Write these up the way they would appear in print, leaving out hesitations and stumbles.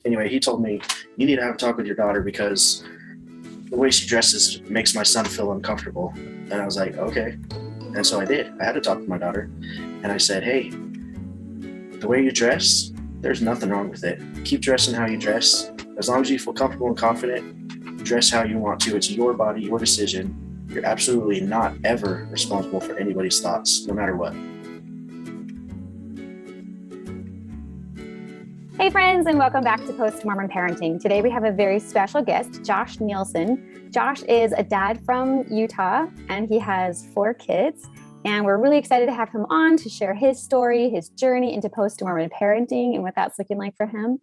Anyway, he told me, you need to have a talk with your daughter because the way she dresses makes my son feel uncomfortable. And I was like, okay. And so I did. I had to talk with my daughter. And I said, hey, the way you dress, there's nothing wrong with it. Keep dressing how you dress. As long as you feel comfortable and confident, dress how you want to. It's your body, your decision. You're absolutely not ever responsible for anybody's thoughts, no matter what. Hey friends, and welcome back to Post-Mormon Parenting. Today we have a very special guest, Josh Nielsen. Josh is a dad from Utah, and he has 4 kids. And we're really excited to have him on to share his story, his journey into post-Mormon parenting, and what that's looking like for him.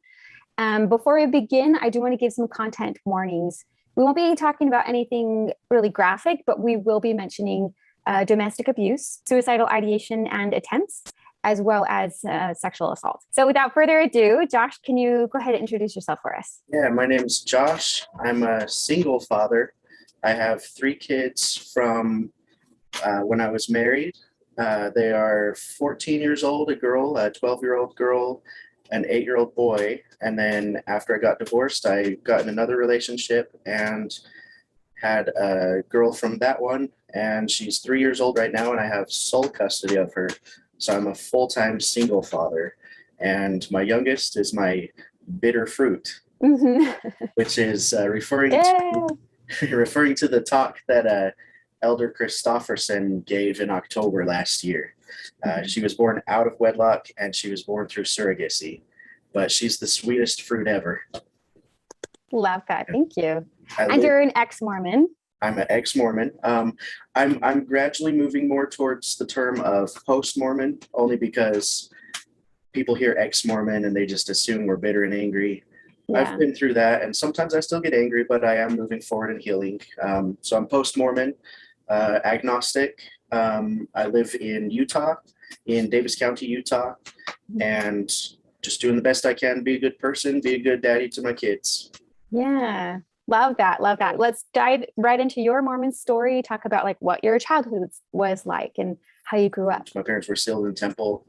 Before we begin, I do want to give some content warnings. We won't be talking about anything really graphic, but we will be mentioning domestic abuse, suicidal ideation and attempts, as well as sexual assault. So without further ado, Josh, can you go ahead and introduce yourself for us? Yeah, my name's Josh. I'm a single father. I have 3 kids from when I was married. They are 14 years old, a girl, a 12-year-old girl, an 8-year-old boy. And then after I got divorced, I got in another relationship and had a girl from that one. And she's 3 years old right now, and I have sole custody of her. So I'm a full-time single father. And my youngest is my bitter fruit, which is referring to the talk that Elder Christofferson gave in October last year. She was born out of wedlock, and she was born through surrogacy, but she's the sweetest fruit ever. Love that. Thank you. And you're an ex-Mormon. I'm an ex-Mormon. I'm gradually moving more towards the term of post-Mormon, only because people hear ex-Mormon and they just assume we're bitter and angry. Yeah. I've been through that, and sometimes I still get angry, but I am moving forward and healing. So I'm post-Mormon, agnostic. I live in Utah, in Davis County, Utah, and just doing the best I can, be a good person, be a good daddy to my kids. Yeah. Love that. Love that. Let's dive right into your Mormon story. Talk about like what your childhood was like and how you grew up. My parents were still in the temple.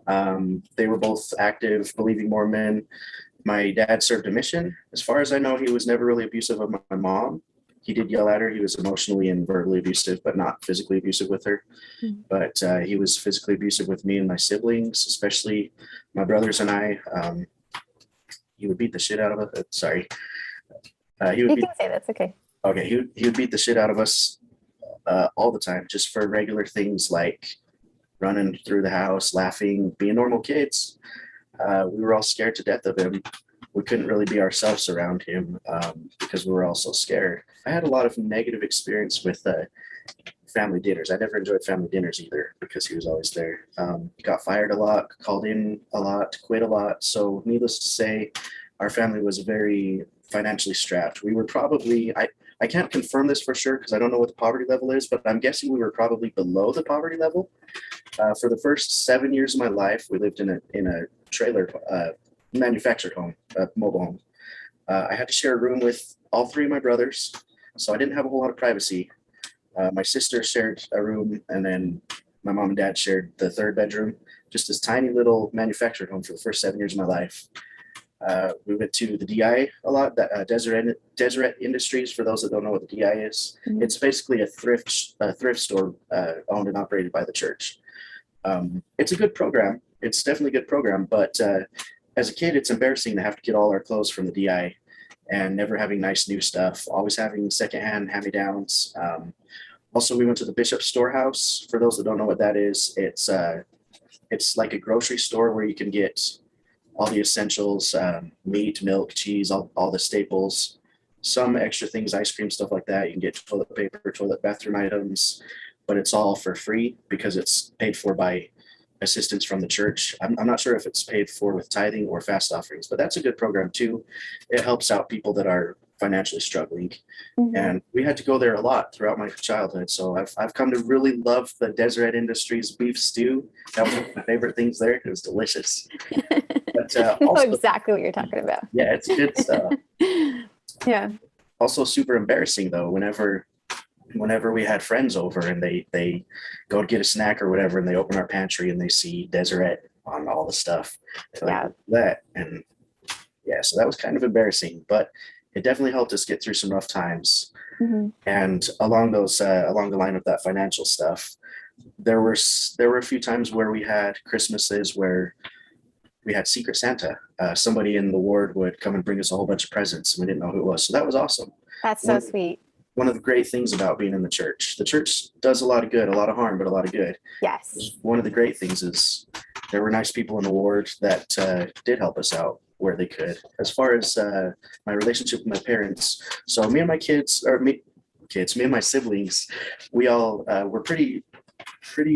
They were both active, believing Mormon. My dad served a mission. As far as I know, he was never really abusive of my mom. He did yell at her. He was emotionally and verbally abusive, but not physically abusive with her. Mm-hmm. But he was physically abusive with me and my siblings, especially my brothers and I. He would beat the shit out of us. Sorry. You can say that's okay. Okay, he would beat the shit out of us all the time, just for regular things like running through the house, laughing, being normal kids. We were all scared to death of him. We couldn't really be ourselves around him because we were all so scared. I had a lot of negative experience with family dinners. I never enjoyed family dinners either because he was always there. He got fired a lot, called in a lot, quit a lot. So needless to say, our family was very financially strapped. We were probably, I can't confirm this for sure because I don't know what the poverty level is, but I'm guessing we were probably below the poverty level. For the first 7 years of my life, we lived in a trailer, manufactured home, mobile home. I had to share a room with all 3 of my brothers, so I didn't have a whole lot of privacy. My sister shared a room, and then my mom and dad shared the 3rd bedroom, just this tiny little manufactured home for the first 7 years of my life. We went to the DI a lot, Deseret Industries, for those that don't know what the DI is. Mm-hmm. It's basically a thrift store owned and operated by the church. It's a good program. It's definitely a good program, but as a kid, it's embarrassing to have to get all our clothes from the DI and never having nice new stuff, always having secondhand hand-me-downs. Also, we went to the Bishop Storehouse. For those that don't know what that is, it's like a grocery store where you can get all the essentials, meat, milk, cheese, all the staples, some extra things, ice cream, stuff like that. You can get toilet paper, bathroom items, but it's all for free because it's paid for by assistance from the church. I'm not sure if it's paid for with tithing or fast offerings, but that's a good program too. It helps out people that are financially struggling. Mm-hmm. And we had to go there a lot throughout my childhood. So I've come to really love the Deseret Industries beef stew. That was one of my favorite things there. It was delicious. But I know exactly what you're talking about. Yeah, it's good stuff. Yeah. Also super embarrassing though, whenever we had friends over and they go to get a snack or whatever, and they open our pantry and they see Deseret on all the stuff. Yeah. Like that. And Yeah, so that was kind of embarrassing, but it definitely helped us get through some rough times. Hmm. And along the line of that financial stuff, there were a few times where we had Christmases where we had Secret Santa. Somebody in the ward would come and bring us a whole bunch of presents, and we didn't know who it was. So that was awesome. That's so One sweet. one of the great things about being in the church. The church does a lot of good, a lot of harm, but a lot of good. Yes. One of the great things is there were nice people in the ward that did help us out where they could. As far as my relationship with my parents, so me and my kids, or me and my siblings, we all were pretty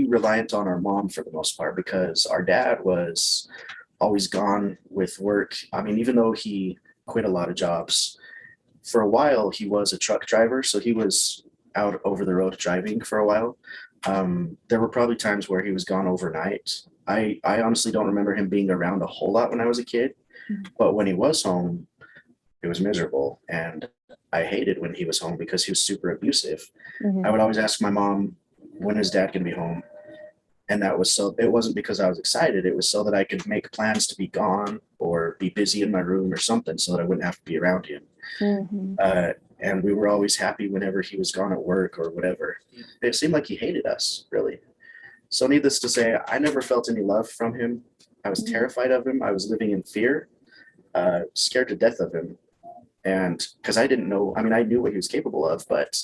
reliant on our mom for the most part because our dad was always gone with work. I mean, even though he quit a lot of jobs, for a while he was a truck driver, so he was out over the road driving for a while. There were probably times where he was gone overnight. I honestly don't remember him being around a whole lot when I was a kid, but when he was home, it was miserable. And I hated when he was home because he was super abusive. I Hmm. would always ask my mom, when is dad going to be home? And that was so, it wasn't because I was excited. It was so that I could make plans to be gone or be busy in my room or something so that I wouldn't have to be around him. Hmm. Uh, and we were always happy whenever he was gone at work or whatever. It seemed like he hated us, really. So, needless to say, I never felt any love from him. I was Hmm. terrified of him. I was living in fear, scared to death of him. And because I didn't know, I mean, I knew what he was capable of, but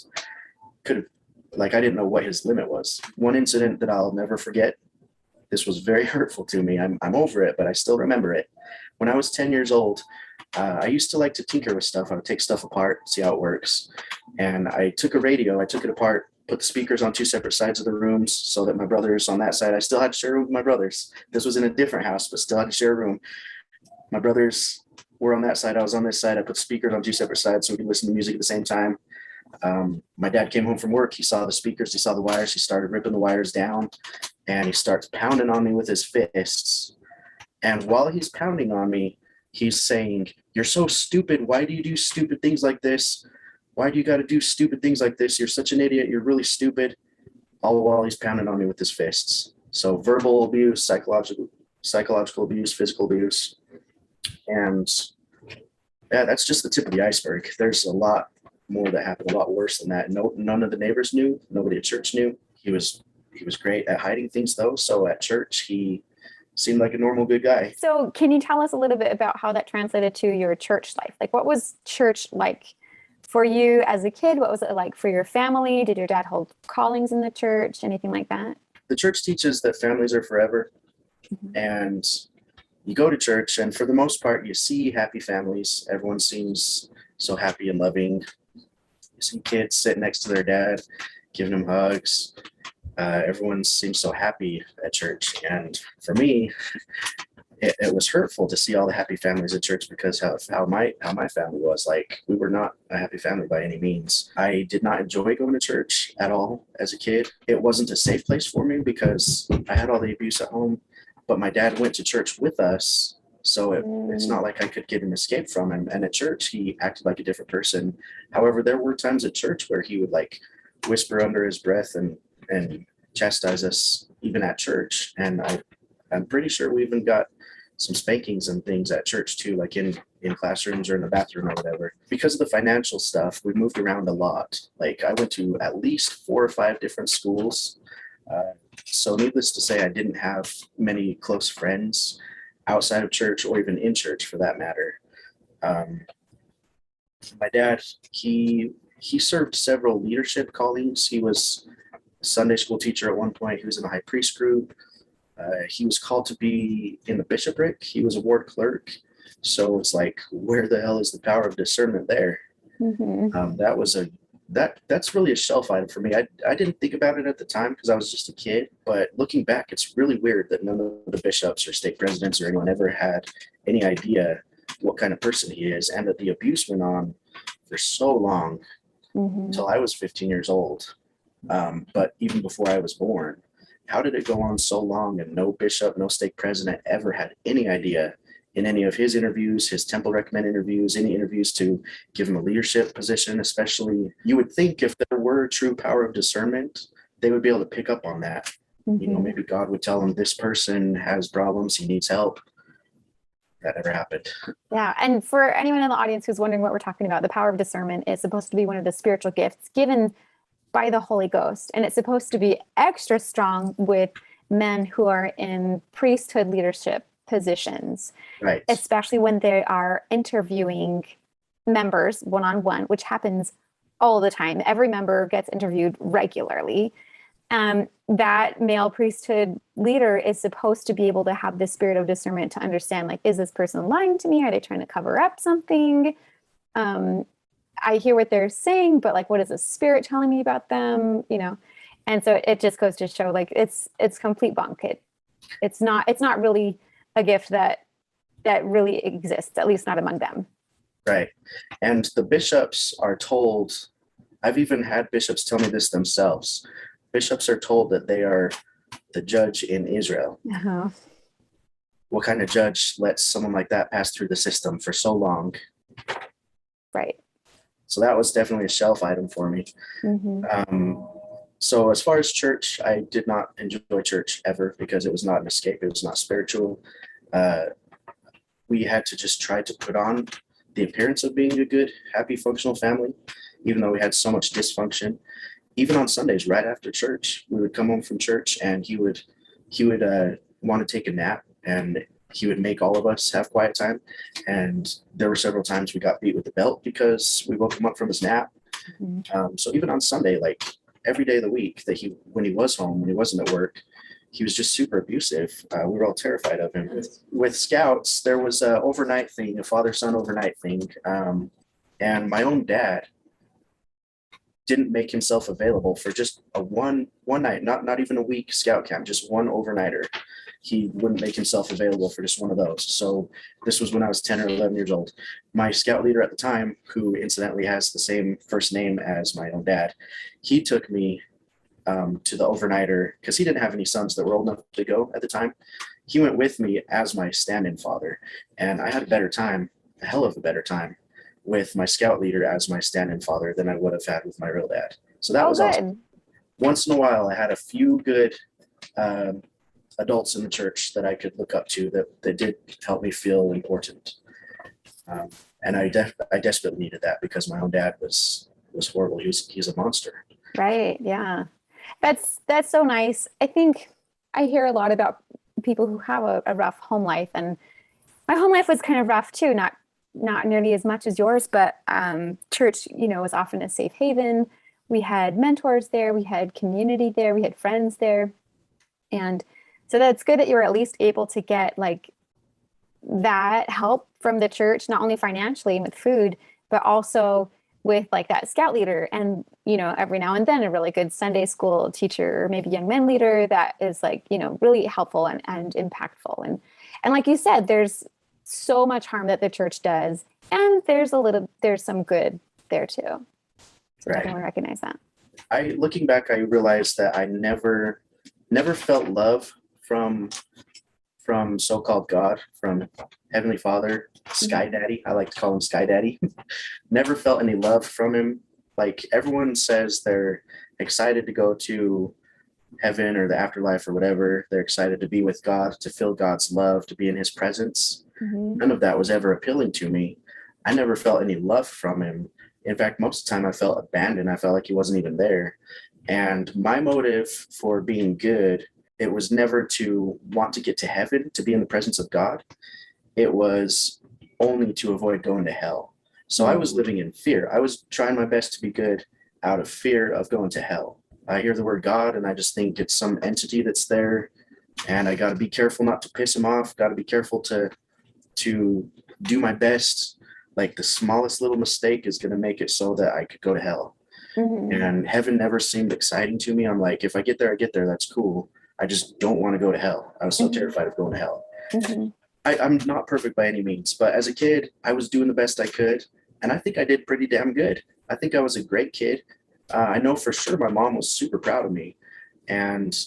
could have, like, I didn't know what his limit was. One incident that I'll never forget, this was very hurtful to me. I'm over it, but I still remember it. When I was 10 years old, I used to like to tinker with stuff. I would take stuff apart, see how it works. And I took a radio, I took it apart, put the speakers on two separate sides of the rooms so that my brothers on that side, I still had to share a room with my brothers. This was in a different house, but still had to share a room. My brothers were on that side, I was on this side. I put speakers on two separate sides so we could listen to music at the same time. My dad came home from work. He saw the speakers, he saw the wires, he started ripping the wires down, and he starts pounding on me with his fists. And while he's pounding on me, he's saying, "You're so stupid. Why do you do stupid things like this? Why do you got to do stupid things like this? You're such an idiot. You're really stupid." All while he's pounding on me with his fists. So verbal abuse, psychological abuse, physical abuse. And yeah, that's just the tip of the iceberg. There's a lot more that happened, a lot worse than that. No, none of the neighbors knew. Nobody at church knew. He was great at hiding things though. So at church, he seemed like a normal good guy. So, can you tell us a little bit about how that translated to your church life? Like, what was church like for you as a kid? What was it like for your family? Did your dad hold callings in the church? Anything like that? The church teaches that families are forever, Mhm. and you go to church, and for the most part, you see happy families. Everyone seems so happy and loving. You see kids sitting next to their dad, giving them hugs. Everyone seems so happy at church, and for me, it was hurtful to see all the happy families at church because how my family was. Like, we were not a happy family by any means. I did not enjoy going to church at all as a kid. It wasn't a safe place for me because I had all the abuse at home, but my dad went to church with us, so it's Mm. not like I could get an escape from him. And at church he acted like a different person. However, there were times at church where he would like whisper under his breath and chastise us even at church. And I'm pretty sure we even got some spankings and things at church too, like in classrooms or in the bathroom or whatever. Because of the financial stuff, we moved around a lot. Like, I went to at least 4 or 5 different schools. So needless to say, I didn't have many close friends outside of church or even in church for that matter. Um, my dad, he served several leadership callings. He was a Sunday school teacher at one point. He was in the high priest group. He was called to be in the bishopric. He was a ward clerk. So it's like, where the hell is the power of discernment there? Mhm. That was a that's really a shelf item for me. I didn't think about it at the time because I was just a kid. But looking back, it's really weird that none of the bishops or stake presidents or anyone ever had any idea what kind of person he is, and that the abuse went on for so long Mhm. until I was 15 years old. But even before I was born, how did it go on so long and no bishop, no stake president ever had any idea in any of his interviews, his temple recommend interviews, any interviews to give him a leadership position? Especially, you would think if there were true power of discernment, they would be able to pick up on that. Mhm. Maybe God would tell him this person has problems, he needs help. that ever happened. Yeah. And for anyone in the audience who's wondering what we're talking about, the power of discernment is supposed to be one of the spiritual gifts given by the Holy Ghost. And it's supposed to be extra strong with men who are in priesthood leadership positions, Right. especially when they are interviewing members one-on-one, which happens all the time. Every member gets interviewed regularly. That male priesthood leader is supposed to be able to have the spirit of discernment to understand, like, is this person lying to me? Are they trying to cover up something? I hear what they're saying, but like, what is the spirit telling me about them? And so it just goes to show, like, it's complete bunk. It's not really a gift that really exists, at least not among them. Right. And the bishops are told, I've even had bishops tell me this themselves. Bishops are told that they are the judge in Israel. Uh-huh. What kind of judge lets someone like that pass through the system for so long? Right. So that was definitely a shelf item for me. Mm-hmm. So as far as church, I did not enjoy church ever because it was not an escape. It was not spiritual. We had to just try to put on the appearance of being a good, happy, functional family, even though we had so much dysfunction. Even on Sundays, right after church, we would come home from church and he would want to take a nap, and he would make all of us have quiet time. And there were several times we got beat with the belt because we woke him up from his nap. Mm-hmm. So even on Sunday, like every day of the week that when he was home, when he wasn't at work, he was just super abusive. We were all terrified of him. With scouts, there was a overnight thing, a father-son overnight thing. And my own dad didn't make himself available for just a one night, not even a week scout camp, just one overnighter. He wouldn't make himself available for just one of those. So this was when I was 10 or 11 years old. My scout leader at the time, who incidentally has the same first name as my own dad, he took me to the overnighter because he didn't have any sons that were old enough to go at the time. He went with me as my stand-in father, and I had a hell of a better time with my scout leader as my stand-in father than I would have had with my real dad. So that was good. awesome. Once in a while, I had a few good adults in the church that I could look up to that did help me feel important. And I desperately needed that because my own dad was horrible. He's a monster. Right. Yeah. That's so nice. I think I hear a lot about people who have a rough home life, and my home life was kind of rough too, not nearly as much as yours, but church, was often a safe haven. We had mentors there, we had community there, we had friends there. And so that's good that you were at least able to get like that help from the church, not only financially with food, but also with like that scout leader, and every now and then a really good Sunday school teacher or maybe young men leader that is like really helpful and impactful. And like you said, there's so much harm that the church does, and there's some good there too. So right. Definitely recognize that. Looking back, I realized that I never felt love from so-called God, from Heavenly Father, Sky Daddy. I like to call him Sky Daddy. Never felt any love from him. Like everyone says they're excited to go to heaven or the afterlife or whatever. They're excited to be with God, to feel God's love, to be in his presence. Mm-hmm. None of that was ever appealing to me. I never felt any love from him. In fact, most of the time I felt abandoned. I felt like he wasn't even there. And my motive for being good, it was never to want to get to heaven, to be in the presence of God. It was only to avoid going to hell. So I was living in fear. I was trying my best to be good out of fear of going to hell. I hear the word God and I just think it's some entity that's there, and I got to be careful not to piss him off. Got to be careful to do my best. Like the smallest little mistake is going to make it so that I could go to hell. Mm-hmm. And heaven never seemed exciting to me. I'm like, if I get there, I get there. That's cool. I just don't want to go to hell. I was so terrified of going to hell. Mm-hmm. I'm not perfect by any means, but as a kid, I was doing the best I could. And I think I did pretty damn good. I think I was a great kid. I know for sure my mom was super proud of me. And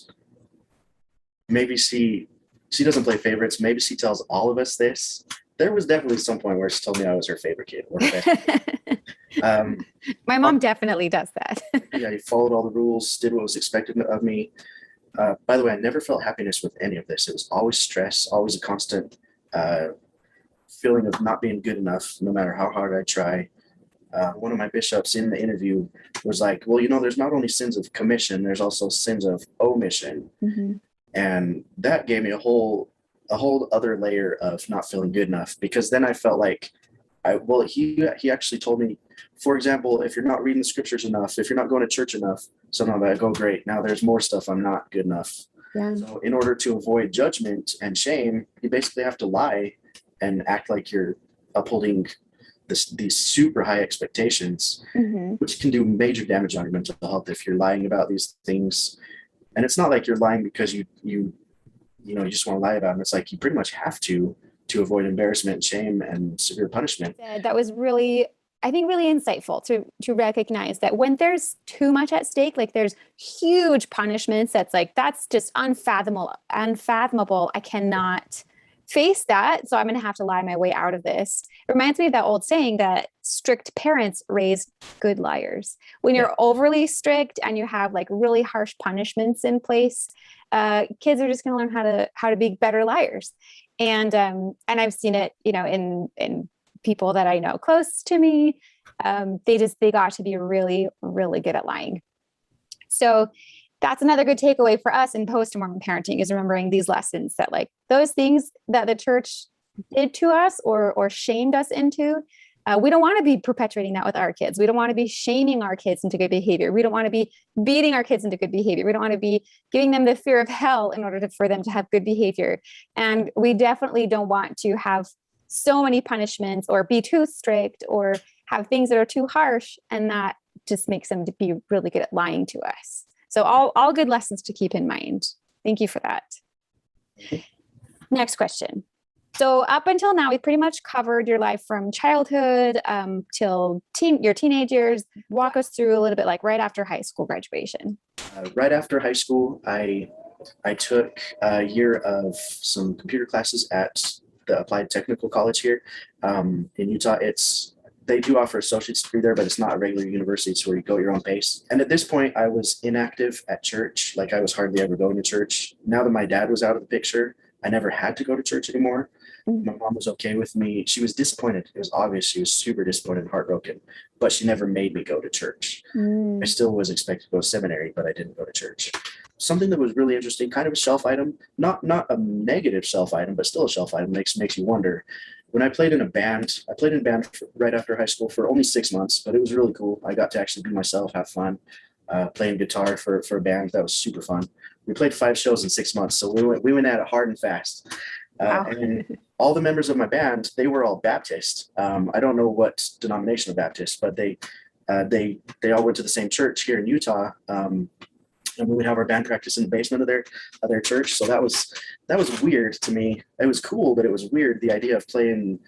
maybe she doesn't play favorites. Maybe she tells all of us this. There was definitely some point where she told me I was her favorite kid. Or her best. My mom definitely does that. Yeah, I followed all the rules, did what was expected of me. By the way, I never felt happiness with any of this. It was always stress, always a constant feeling of not being good enough, no matter how hard I try. One of my bishops in the interview was like, well, there's not only sins of commission, there's also sins of omission. And that gave me a whole other layer of not feeling good enough, because then I felt like he actually told me, for example, if you're not reading the scriptures enough, if you're not going to church enough, somehow I go, great, now there's more stuff I'm not good enough. Yeah. So in order to avoid judgment and shame, you basically have to lie and act like you're upholding these super high expectations, which can do major damage on your mental health if you're lying about these things. And it's not like you're lying because you just want to lie about them. It's like you pretty much have to avoid embarrassment, shame, and severe punishment. That was really, I think, really insightful to recognize that when there's too much at stake, like there's huge punishments, that's just unfathomable. I cannot face that. So I'm going to have to lie my way out of this. It reminds me of that old saying that strict parents raise good liars. When you're overly strict and you have like really harsh punishments in place, kids are just going to learn how to be better liars. And I've seen it, in people that I know close to me. They got to be really, really good at lying. So that's another good takeaway for us in post-Mormon parenting, is remembering these lessons, that like those things that the church did to us or shamed us into, we don't want to be perpetuating that with our kids. We don't want to be shaming our kids into good behavior. We don't want to be beating our kids into good behavior. We don't want to be giving them the fear of hell in order for them to have good behavior. And we definitely don't want to have so many punishments or be too strict or have things that are too harsh, and that just makes them to be really good at lying to us. So all good lessons to keep in mind. Thank you for that. Next question. So up until now, we've pretty much covered your life from childhood till your teenage years. Walk us through a little bit, like right after high school graduation. Right after high school, I took a year of some computer classes at the Applied Technical College here in Utah. They do offer associate's degree there, but it's not a regular university. It's where you go at your own pace. And at this point, I was inactive at church. Like I was hardly ever going to church. Now that my dad was out of the picture, I never had to go to church anymore. My mom was okay with me. She was disappointed. It was obvious she was super disappointed and heartbroken, but she never made me go to church. I still was expected to go to seminary, but I didn't go to church. Something that was really interesting, kind of a shelf item, not a negative shelf item, but still a shelf item, makes you wonder. When I played in a band, right after high school for only 6 months, but it was really cool. I got to actually be myself, have fun, playing guitar for a band. That was super fun. We played 5 shows in 6 months, so we went at it hard and fast. Wow. And all the members of my band, they were all Baptist. I don't know what denomination of Baptist, but they all went to the same church here in Utah. And we would have our band practice in the basement of their church. So that was weird to me. It was cool, but it was weird, the idea of playing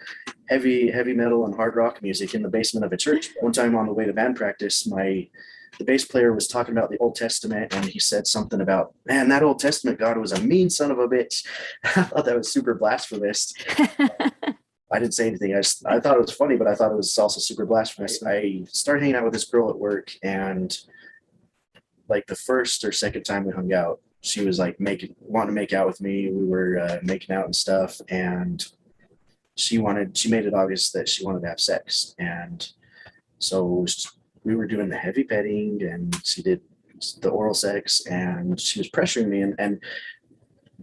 heavy metal and hard rock music in the basement of a church. One time on the way to band practice, the bass player was talking about the Old Testament, and he said something about, man, that Old Testament God was a mean son of a bitch. I thought that was super blasphemous. I didn't say anything. I thought it was funny, but I thought it was also super blasphemous. I started hanging out with this girl at work, and like the first or second time we hung out, she was like wanting to make out with me. We were making out and stuff, and she made it obvious that she wanted to have sex. And so we were doing the heavy petting, and she did the oral sex, and she was pressuring me. And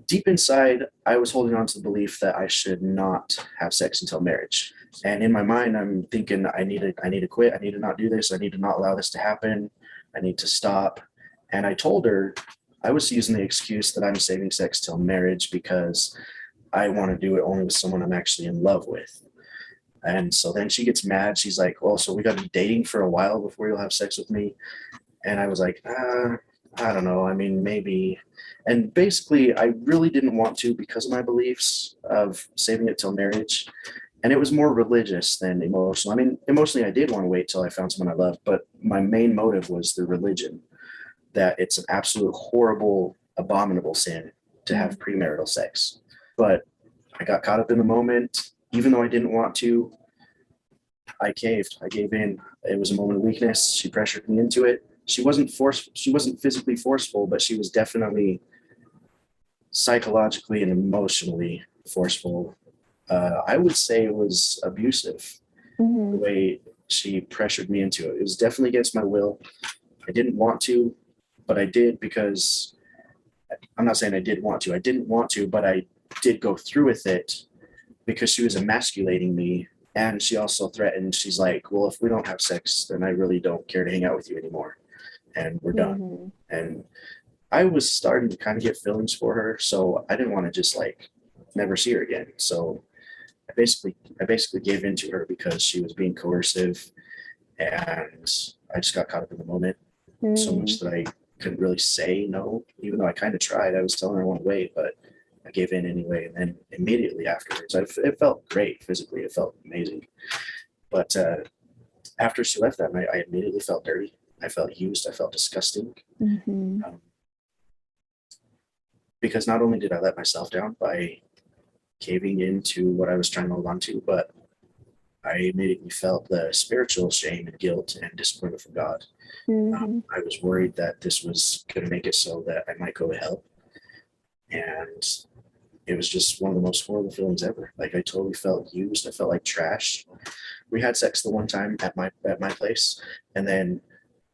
deep inside, I was holding on to the belief that I should not have sex until marriage. And in my mind, I'm thinking, I need to quit. I need to not do this. I need to not allow this to happen. I need to stop. And I told her I was using the excuse that I'm saving sex till marriage because I want to do it only with someone I'm actually in love with. And so then she gets mad. She's like, well, so we got to be dating for a while before you'll have sex with me. And I was like, I don't know. I mean, maybe. And basically, I really didn't want to because of my beliefs of saving it till marriage. And it was more religious than emotional. I mean, emotionally, I did want to wait till I found someone I loved, but my main motive was the religion, that it's an absolute horrible, abominable sin to have premarital sex. But I got caught up in the moment. Even though I didn't want to, I caved. I gave in. It was a moment of weakness. She pressured me into it. She wasn't physically forceful, but she was definitely psychologically and emotionally forceful. I would say it was abusive, the Mm-hmm. way she pressured me into it. It was definitely against my will. I didn't want to, but I did because I'm not saying I did want to. I didn't want to, but I did go through with it because she was emasculating me. And she also threatened, she's like, well, if we don't have sex, then I really don't care to hang out with you anymore. And we're done. Mm-hmm. And I was starting to kind of get feelings for her. So I didn't want to just like never see her again. So I basically gave in to her because she was being coercive, and I just got caught up in the moment so Mm-hmm. much that I couldn't really say no, even though I kind of tried. I was telling her I want to wait, but I gave in anyway. And then immediately afterwards, it felt great physically. It felt amazing. But after she left that night, I immediately felt dirty. I felt used. I felt disgusting. Mm-hmm. Um, because not only did I let myself down by caving into what I was trying to hold on to, but I immediately felt the spiritual shame and guilt and disappointment from God. Mm-hmm. I was worried that this was going to make it so that I might go to hell. And it was just one of the most horrible feelings ever. Like I totally felt used. I felt like trash. We had sex the one time at my place, and then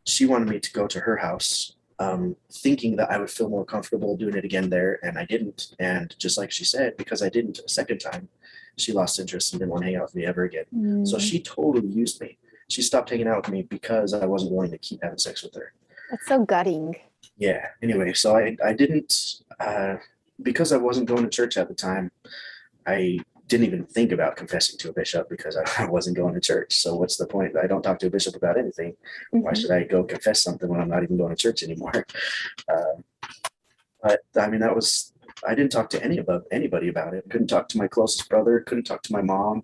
she wanted me to go to her house, thinking that I would feel more comfortable doing it again there, and I didn't. And just like she said, because I didn't a second time, she lost interest and didn't want to hang out with me ever again. So Mm-hmm. she totally used me. She stopped hanging out with me because I wasn't willing to keep having sex with her. That's so gutting. Yeah. Anyway, so I didn't because I wasn't going to church at the time. I didn't even think about confessing to a bishop because I wasn't going to church. So what's the point? I don't talk to a bishop about anything. Why Mm-hmm. should I go confess something when I'm not even going to church anymore? Uh, but I mean, I didn't talk to anybody about it. Couldn't talk to my closest brother. Couldn't talk to my mom.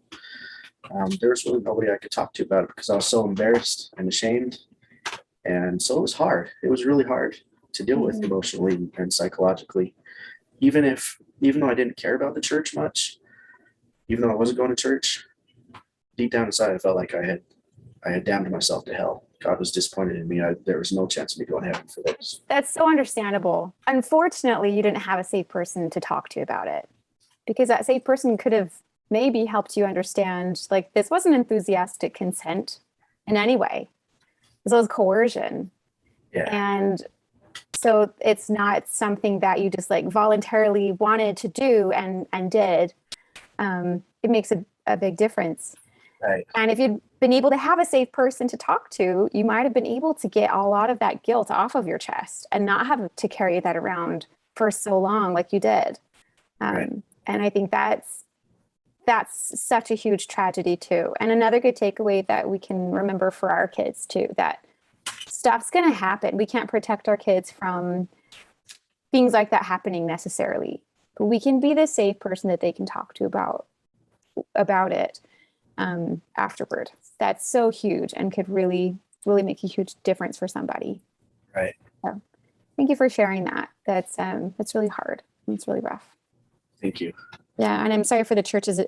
There was really nobody I could talk to about it because I was so embarrassed and ashamed. And so it was hard. It was really hard to deal with Mm-hmm. emotionally and psychologically. Even though I didn't care about the church much, even though I wasn't going to church, deep down inside I felt like I had damned myself to hell. God was disappointed in me. There was no chance of me going to heaven for this. That's so understandable. Unfortunately, you didn't have a safe person to talk to about it because that safe person could have maybe helped you understand like this wasn't enthusiastic consent in any way. This was coercion. Yeah, And so it's not something that you just like voluntarily wanted to do and did. It makes a big difference. right, And if you'd been able to have a safe person to talk to, you might have been able to get a lot of that guilt off of your chest and not have to carry that around for so long like you did. right, And I think that's such a huge tragedy too. And another good takeaway that we can remember for our kids too, that stuff's going to happen. We can't protect our kids from things like that happening necessarily, but we can be the safe person that they can talk to about it afterward. That's so huge and could really, really make a huge difference for somebody. right. So thank you for sharing that. That's really hard. It's really rough. Thank you. Yeah, and I'm sorry for the church's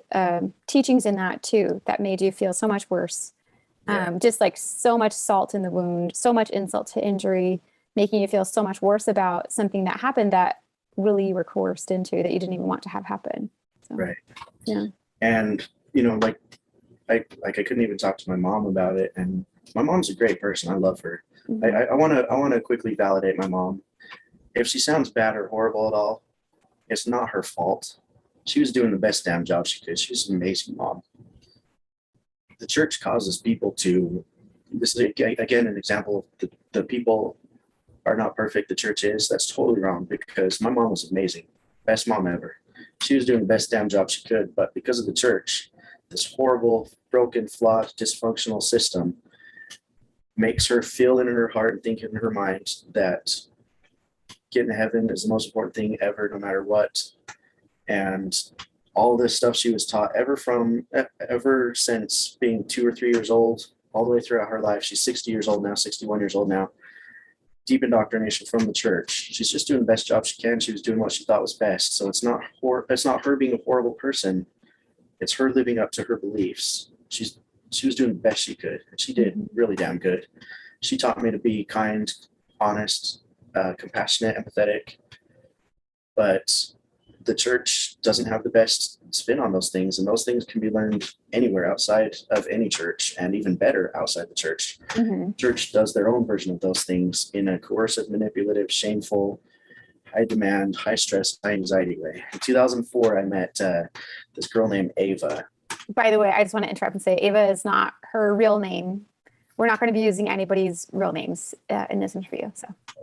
teachings in that too. That made you feel so much worse. Yeah, Just like so much salt in the wound, so much insult to injury, making you feel so much worse about something that happened that really you were coerced into that you didn't even want to have happen. So, right. yeah. And like I couldn't even talk to my mom about it. And my mom's a great person. I love her. Mhm. I want to quickly validate my mom. If she sounds bad or horrible at all, it's not her fault. She was doing the best damn job she could. She's an amazing mom. The church causes people to, this is again an example of the people are not perfect. The church is. That's totally wrong because my mom was amazing. Best mom ever. She was doing the best damn job she could. But because of the church, this horrible, broken, flawed, dysfunctional system makes her feel in her heart and think in her mind that getting to heaven is the most important thing ever, no matter what. And all this stuff she was taught ever since being 2 or 3 years old, all the way throughout her life. She's 60 years old now, 61 years old now. Deep indoctrination from the church. She's just doing the best job she can. She was doing what she thought was best. So it's not her being a horrible person. It's her living up to her beliefs. She was doing the best she could, and she did really damn good. She taught me to be kind, honest, compassionate, empathetic. But the church doesn't have the best spin on those things, and those things can be learned anywhere outside of any church, and even better outside the church. Church does their own version of those things in a coercive, manipulative, shameful, high demand, high stress, high anxiety way. In 2004, I met this girl named Ava. By the way, I just want to interrupt and say Ava is not her real name. We're not going to be using anybody's real names in this interview.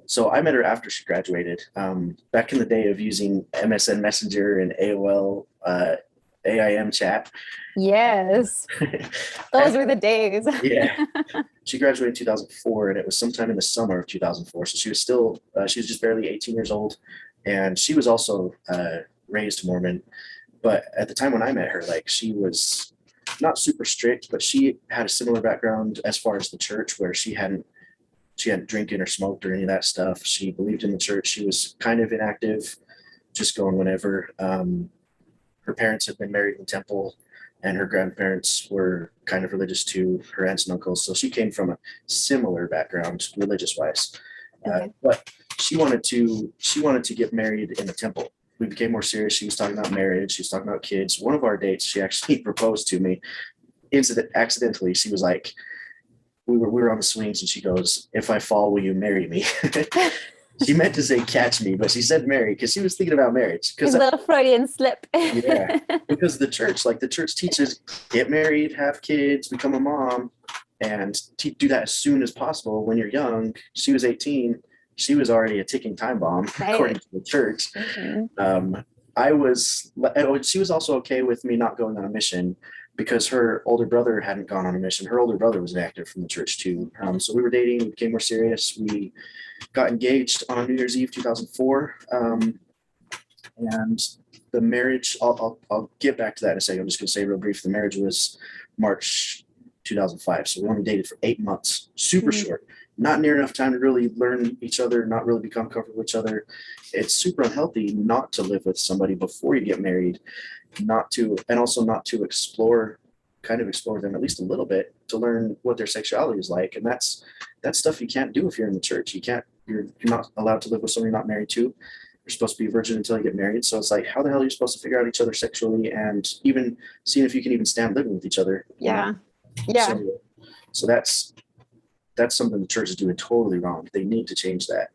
So I met her after she graduated. Back in the day of using MSN Messenger and AOL AIM chat. Yes, those were the days. Yeah. She graduated in 2004, and it was sometime in the summer of 2004. So she was still, she was just barely 18 years old. And she was also raised Mormon. But at the time when I met her, like, she was not super strict, but she had a similar background as far as the church, where she hadn't drinking or smoked or any of that stuff. She believed in the church. She was kind of inactive, just going whenever. Her parents had been married in the temple, and her grandparents were kind of religious too, her aunts and uncles. So she came from a similar background, religious wise. Okay. But she wanted to get married in the temple. We became more serious. She was talking about marriage. She was talking about kids. One of our dates, she actually proposed to me accidentally. She was like, we were on the swings, and she goes, "If I fall, will you marry me?" She meant to say catch me, but she said marry, because she was thinking about marriage. A little Freudian slip. Yeah, because the church teaches get married, have kids, become a mom, and do that as soon as possible when you're young. She was 18. She was already a ticking time bomb, right, according to the church. She was also okay with me not going on a mission, because her older brother hadn't gone on a mission. Her older brother was inactive from the church too. So we were dating, we became more serious. We got engaged on New Year's Eve 2004. And the marriage, I'll get back to that in a second. I'm just going to say real brief. The marriage was March 2005. So we only dated for 8 months, super short, not near enough time to really learn each other, not really become comfortable with each other. It's super unhealthy not to live with somebody before you get married, and also not to explore them at least a little bit, to learn what their sexuality is like. And that's stuff you can't do if you're in the church. You're not allowed to live with someone you're not married to. You're supposed to be a virgin until you get married. So it's like, how the hell are you supposed to figure out each other sexually, and even seeing if you can even stand living with each other? Yeah. So that's something the church is doing totally wrong. They need to change that.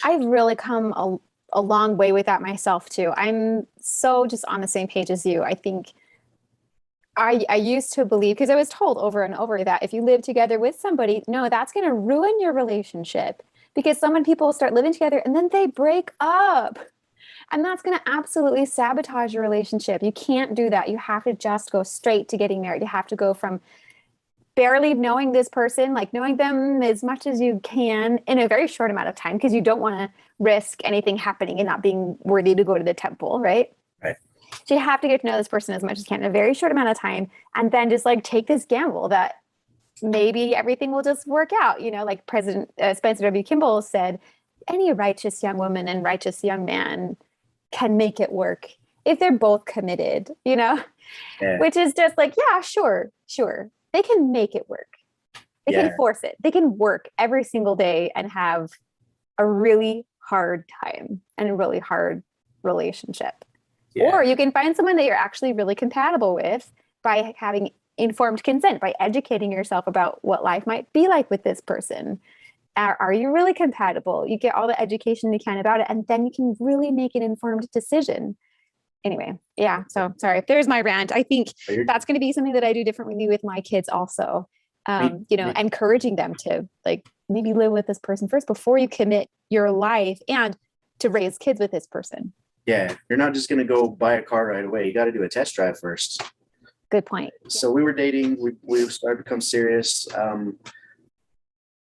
I've really come a long way with that myself too. I'm so just on the same page as you. I think I used to believe, because I was told over and over that if you live together with somebody, no, that's going to ruin your relationship, because so many people start living together and then they break up, and that's going to absolutely sabotage your relationship. You can't do that. You have to just go straight to getting married. You have to go from barely knowing this person, like knowing them as much as you can in a very short amount of time, because you don't want to risk anything happening and not being worthy to go to the temple, right? Right. So you have to get to know this person as much as you can in a very short amount of time, and then just like take this gamble that maybe everything will just work out. Like President Spencer W. Kimball said, any righteous young woman and righteous young man can make it work if they're both committed, Yeah. Which is just like, yeah, sure. They can make it work. They can force it. They can work every single day and have a really hard time and a really hard relationship. Yeah. Or you can find someone that you're actually really compatible with by having informed consent, by educating yourself about what life might be like with this person. Are you really compatible? You get all the education you can about it, and then you can really make an informed decision. Anyway, yeah. So sorry, there's my rant. I think that's going to be something that I do differently with my kids also. Encouraging them to like maybe live with this person first before you commit your life and to raise kids with this person. Yeah. You're not just going to go buy a car right away. You got to do a test drive first. Good point. So we were dating. We started to become serious.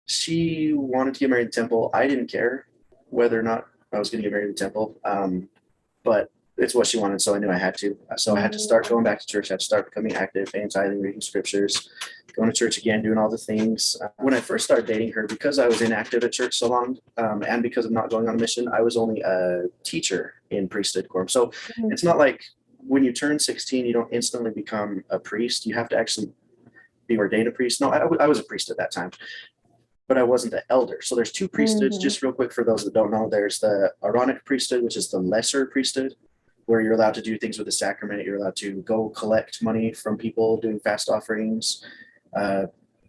She wanted to get married in the temple. I didn't care whether or not I was going to get married in the temple. But it's what she wanted, so I knew I had to. So I had to start going back to church. I had to start becoming active, paying tithing, reading scriptures, going to church again, doing all the things. When I first started dating her, because I was inactive at church so long, and because of not going on a mission, I was only a teacher in priesthood quorum. So it's not like when you turn 16, you don't instantly become a priest. You have to actually be ordained a priest. No, I was a priest at that time, but I wasn't an elder. So there's two priesthoods, just real quick for those that don't know. There's the Aaronic priesthood, which is the lesser priesthood. where you're allowed to do things with the sacrament. You're allowed to go collect money from people doing fast offerings.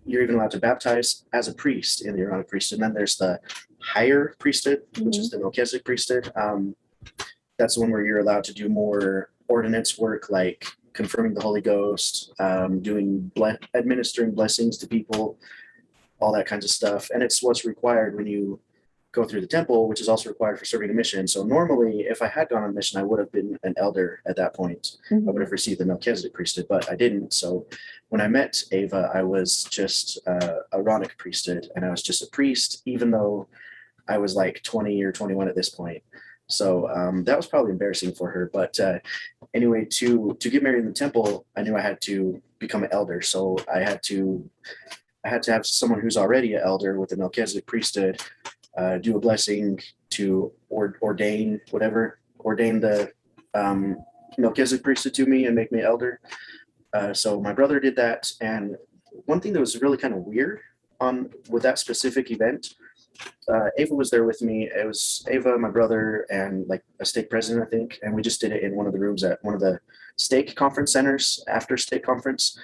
You're even allowed to baptize as a priest in the Aaronic priesthood. And then there's the higher priesthood, which is the Melchizedek priesthood. That's the one where you're allowed to do more ordinance work, like confirming the Holy Ghost, administering blessings to people, all that kinds of stuff. And it's what's required when you go through the temple, which is also required for serving a mission. So normally, if I had gone on a mission, I would have been an elder at that point. I would have received the Melchizedek priesthood, but I didn't. So when I met Ava, I was just Aaronic priesthood, and I was just a priest, even though I was like 20 or 21 at this point. So that was probably embarrassing for her. But anyway, to get married in the temple, I knew I had to become an elder. So I had to have someone who's already an elder with the Melchizedek priesthood do a blessing to ordain the Melchizedek priesthood to me and make me elder. So my brother did that. And one thing that was really kind of weird with that specific event, Ava was there with me. It was Ava, my brother, and like a stake president, I think. And we just did it in one of the rooms at one of the stake conference centers after stake conference.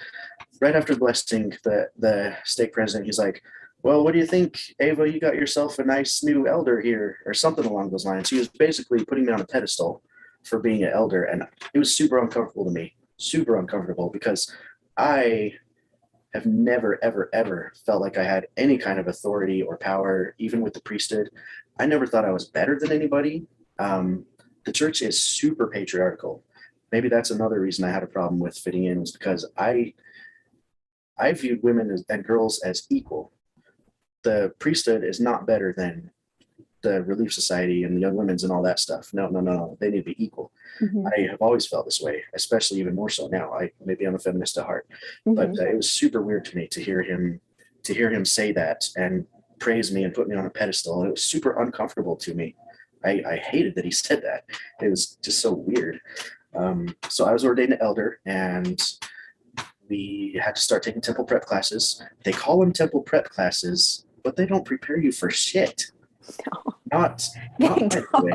Right after the blessing, the stake president, he's like, well, what do you think, Ava? You got yourself a nice new elder here, or something along those lines. He was basically putting me on a pedestal for being an elder. And it was super uncomfortable to me, super uncomfortable, because I have never, ever, ever felt like I had any kind of authority or power, even with the priesthood. I never thought I was better than anybody. The church is super patriarchal. Maybe that's another reason I had a problem with fitting in, was because I viewed women and girls as equal. The priesthood is not better than the Relief Society and the Young Women's and all that stuff. No. They need to be equal. I have always felt this way, especially even more so now. Maybe I'm a feminist at heart, but it was super weird to me to hear him say that and praise me and put me on a pedestal. And it was super uncomfortable to me. I hated that he said that. It was just so weird. So I was ordained an elder, and we had to start taking temple prep classes. They call them temple prep classes, but they don't prepare you for shit. No. Not way.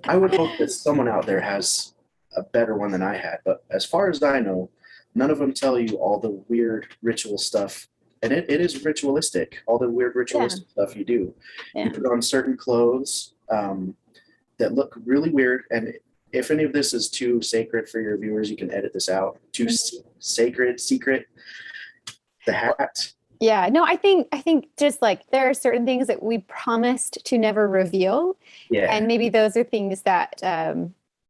I would hope that someone out there has a better one than I had. But as far as I know, none of them tell you all the weird ritual stuff. And it is ritualistic, all the weird ritualistic stuff you do. Yeah. You put on certain clothes that look really weird. And if any of this is too sacred for your viewers, you can edit this out. Too sacred, secret. The hat. Yeah, no, I think just like there are certain things that we promised to never reveal. Yeah. And maybe those are things that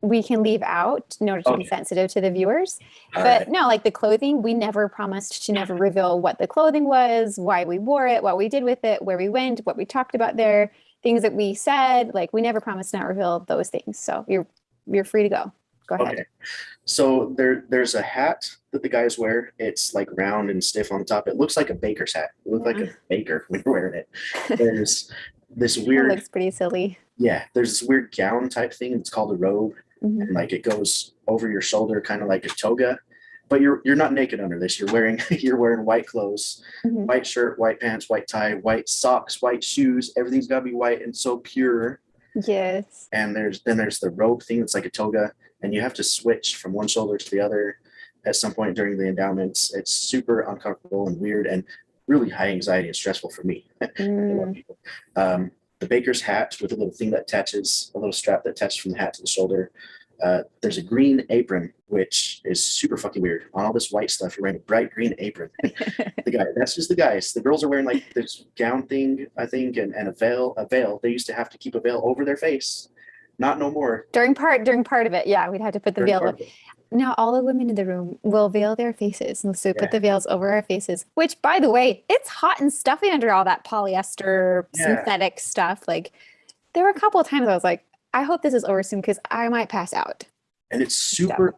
we can leave out in order to be sensitive to the viewers. But no, like the clothing, we never promised to never reveal what the clothing was, why we wore it, what we did with it, where we went, what we talked about there, things that we said. Like we never promised to not reveal those things. So you're free to go. Go ahead. Okay. So there's a hat that the guys wear. It's like round and stiff on the top. It looks like a baker's hat. It looks like a baker when you're wearing it. There's this weird. It looks pretty silly. Yeah, there's this weird gown type thing. It's called a robe, and like it goes over your shoulder, kind of like a toga. But you're not naked under this. You're wearing white clothes, white shirt, white pants, white tie, white socks, white shoes. Everything's got to be white and so pure. Yes. And there's the robe thing that's like a toga, and you have to switch from one shoulder to the other at some point during the endowments. It's super uncomfortable and weird and really high anxiety and stressful for me. The baker's hat with a little thing that attaches, a little strap that attaches from the hat to the shoulder. There's a green apron, which is super fucking weird. On all this white stuff, you're wearing a bright green apron. That's just the guys. The girls are wearing like this gown thing, I think, and a veil. They used to have to keep a veil over their face. Not no more. During part of it, yeah, we'd have to put the veil. Now all the women in the room will veil their faces, and so put the veils over our faces. Which, by the way, it's hot and stuffy under all that polyester synthetic stuff. Like, there were a couple of times I was like, I hope this is over soon because I might pass out. And it's super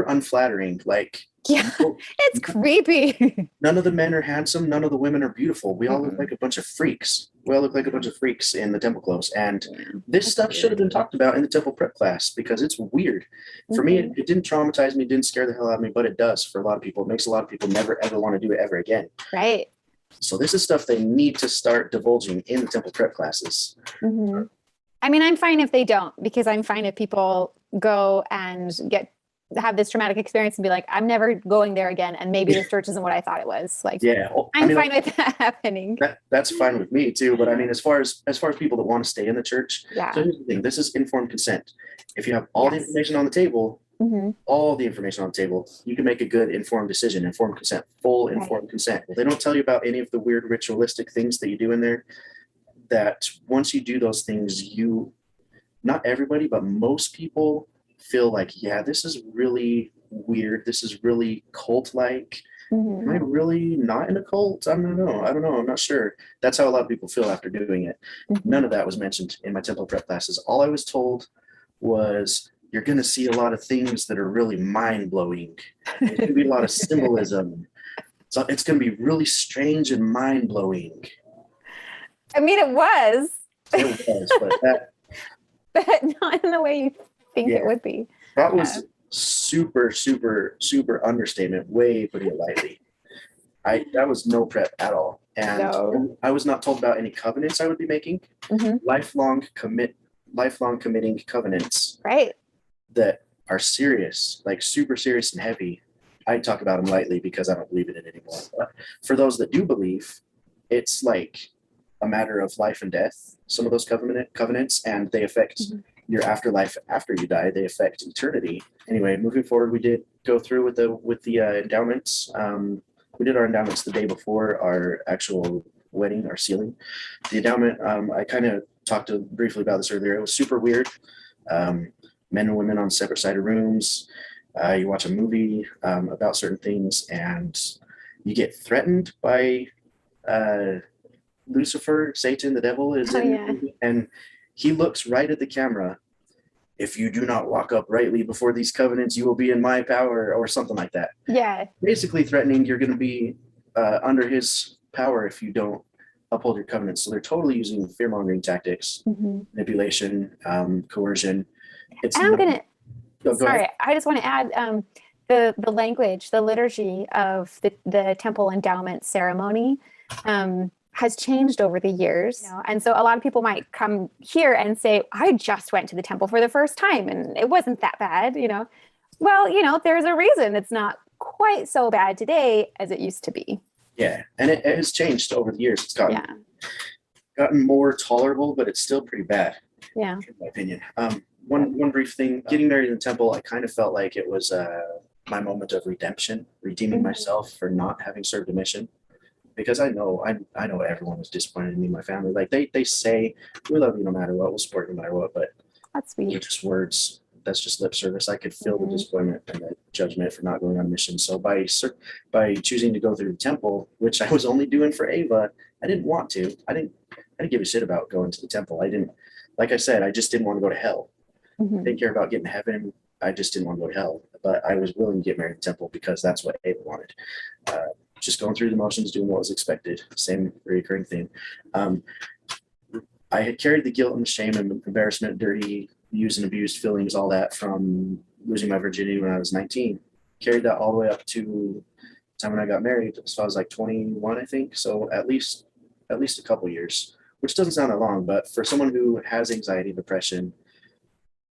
unflattering. Like, it's creepy. None of the men are handsome. None of the women are beautiful. We all look like a bunch of freaks. We all look like a bunch of freaks in the temple clothes. And this stuff should have been talked about in the temple prep class because it's weird. For me, it didn't traumatize me. It didn't scare the hell out of me, but it does for a lot of people. It makes a lot of people never, ever want to do it ever again. Right. So this is stuff they need to start divulging in the temple prep classes. I mean, I'm fine if they don't, because I'm fine if people go and have this traumatic experience and be like, I'm never going there again, and maybe this church isn't what I thought it was. Like, Yeah, well, I'm fine with that happening. That's fine with me too. But I mean, as far as people that want to stay in the church, Yeah. so here's the thing: this is informed consent. If you have all the Yes. information on the table, all the information on the table, you can make a good informed decision. Informed consent, full informed consent. Well, they don't tell you about any of the weird ritualistic things that you do in there. That once you do those things, not everybody, but most people feel like, yeah, this is really weird. This is really cult-like. Am I really not in a cult? I don't know. I'm not sure. That's how a lot of people feel after doing it. None of that was mentioned in my temple prep classes. All I was told was, you're going to see a lot of things that are really mind-blowing. There's going to be a lot of symbolism. So it's going to be really strange and mind-blowing. I mean, it was. It was, but not in the way you think it would be. That was super, super, super understatement, way putting it lightly. That was no prep at all. And I was not told about any covenants I would be making. Lifelong committing covenants. Right. That are serious, like super serious and heavy. I talk about them lightly because I don't believe in it anymore. But for those that do believe, it's like a matter of life and death. Some of those covenants, and they affect your afterlife after you die. They affect eternity. Anyway, moving forward, we did go through with the endowments. We did our endowments the day before our actual wedding, our sealing. The endowment, I kind of talked briefly about this earlier. It was super weird. Men and women on separate sided rooms. You watch a movie about certain things, and you get threatened by Lucifer, Satan, the devil is in the movie, and he looks right at the camera. If you do not walk uprightly before these covenants, you will be in my power, or something like that. Yeah. Basically threatening you're going to be under his power if you don't uphold your covenants. So they're totally using fear-mongering tactics, manipulation, coercion. I just want to add the language, the liturgy of the temple endowment ceremony has changed over the years. And so a lot of people might come here and say, I just went to the temple for the first time and it wasn't that bad, Well, there's a reason it's not quite so bad today as it used to be. Yeah, and it has changed over the years. It's gotten more tolerable, but it's still pretty bad. Yeah, in my opinion. One brief thing: getting married in the temple, I kind of felt like it was my moment of redemption, redeeming myself for not having served a mission. Because I know everyone was disappointed in me and my family. Like they say, we love you no matter what, we'll support you no matter what. But that's sweet. They're just words. That's just lip service. I could feel the disappointment and the judgment for not going on a mission. So by choosing to go through the temple, which I was only doing for Ava, I didn't want to. I didn't give a shit about going to the temple. I didn't. Like I said, I just didn't want to go to hell. I didn't care about getting to heaven. I just didn't want to go to hell. But I was willing to get married in the temple because that's what Ava wanted. Just going through the motions, doing what was expected. Same recurring theme. I had carried the guilt and the shame and embarrassment, dirty, used and abused feelings, all that from losing my virginity when I was 19. Carried that all the way up to the time when I got married. So I was like 21, I think. So at least a couple years, which doesn't sound that long, but for someone who has anxiety, depression,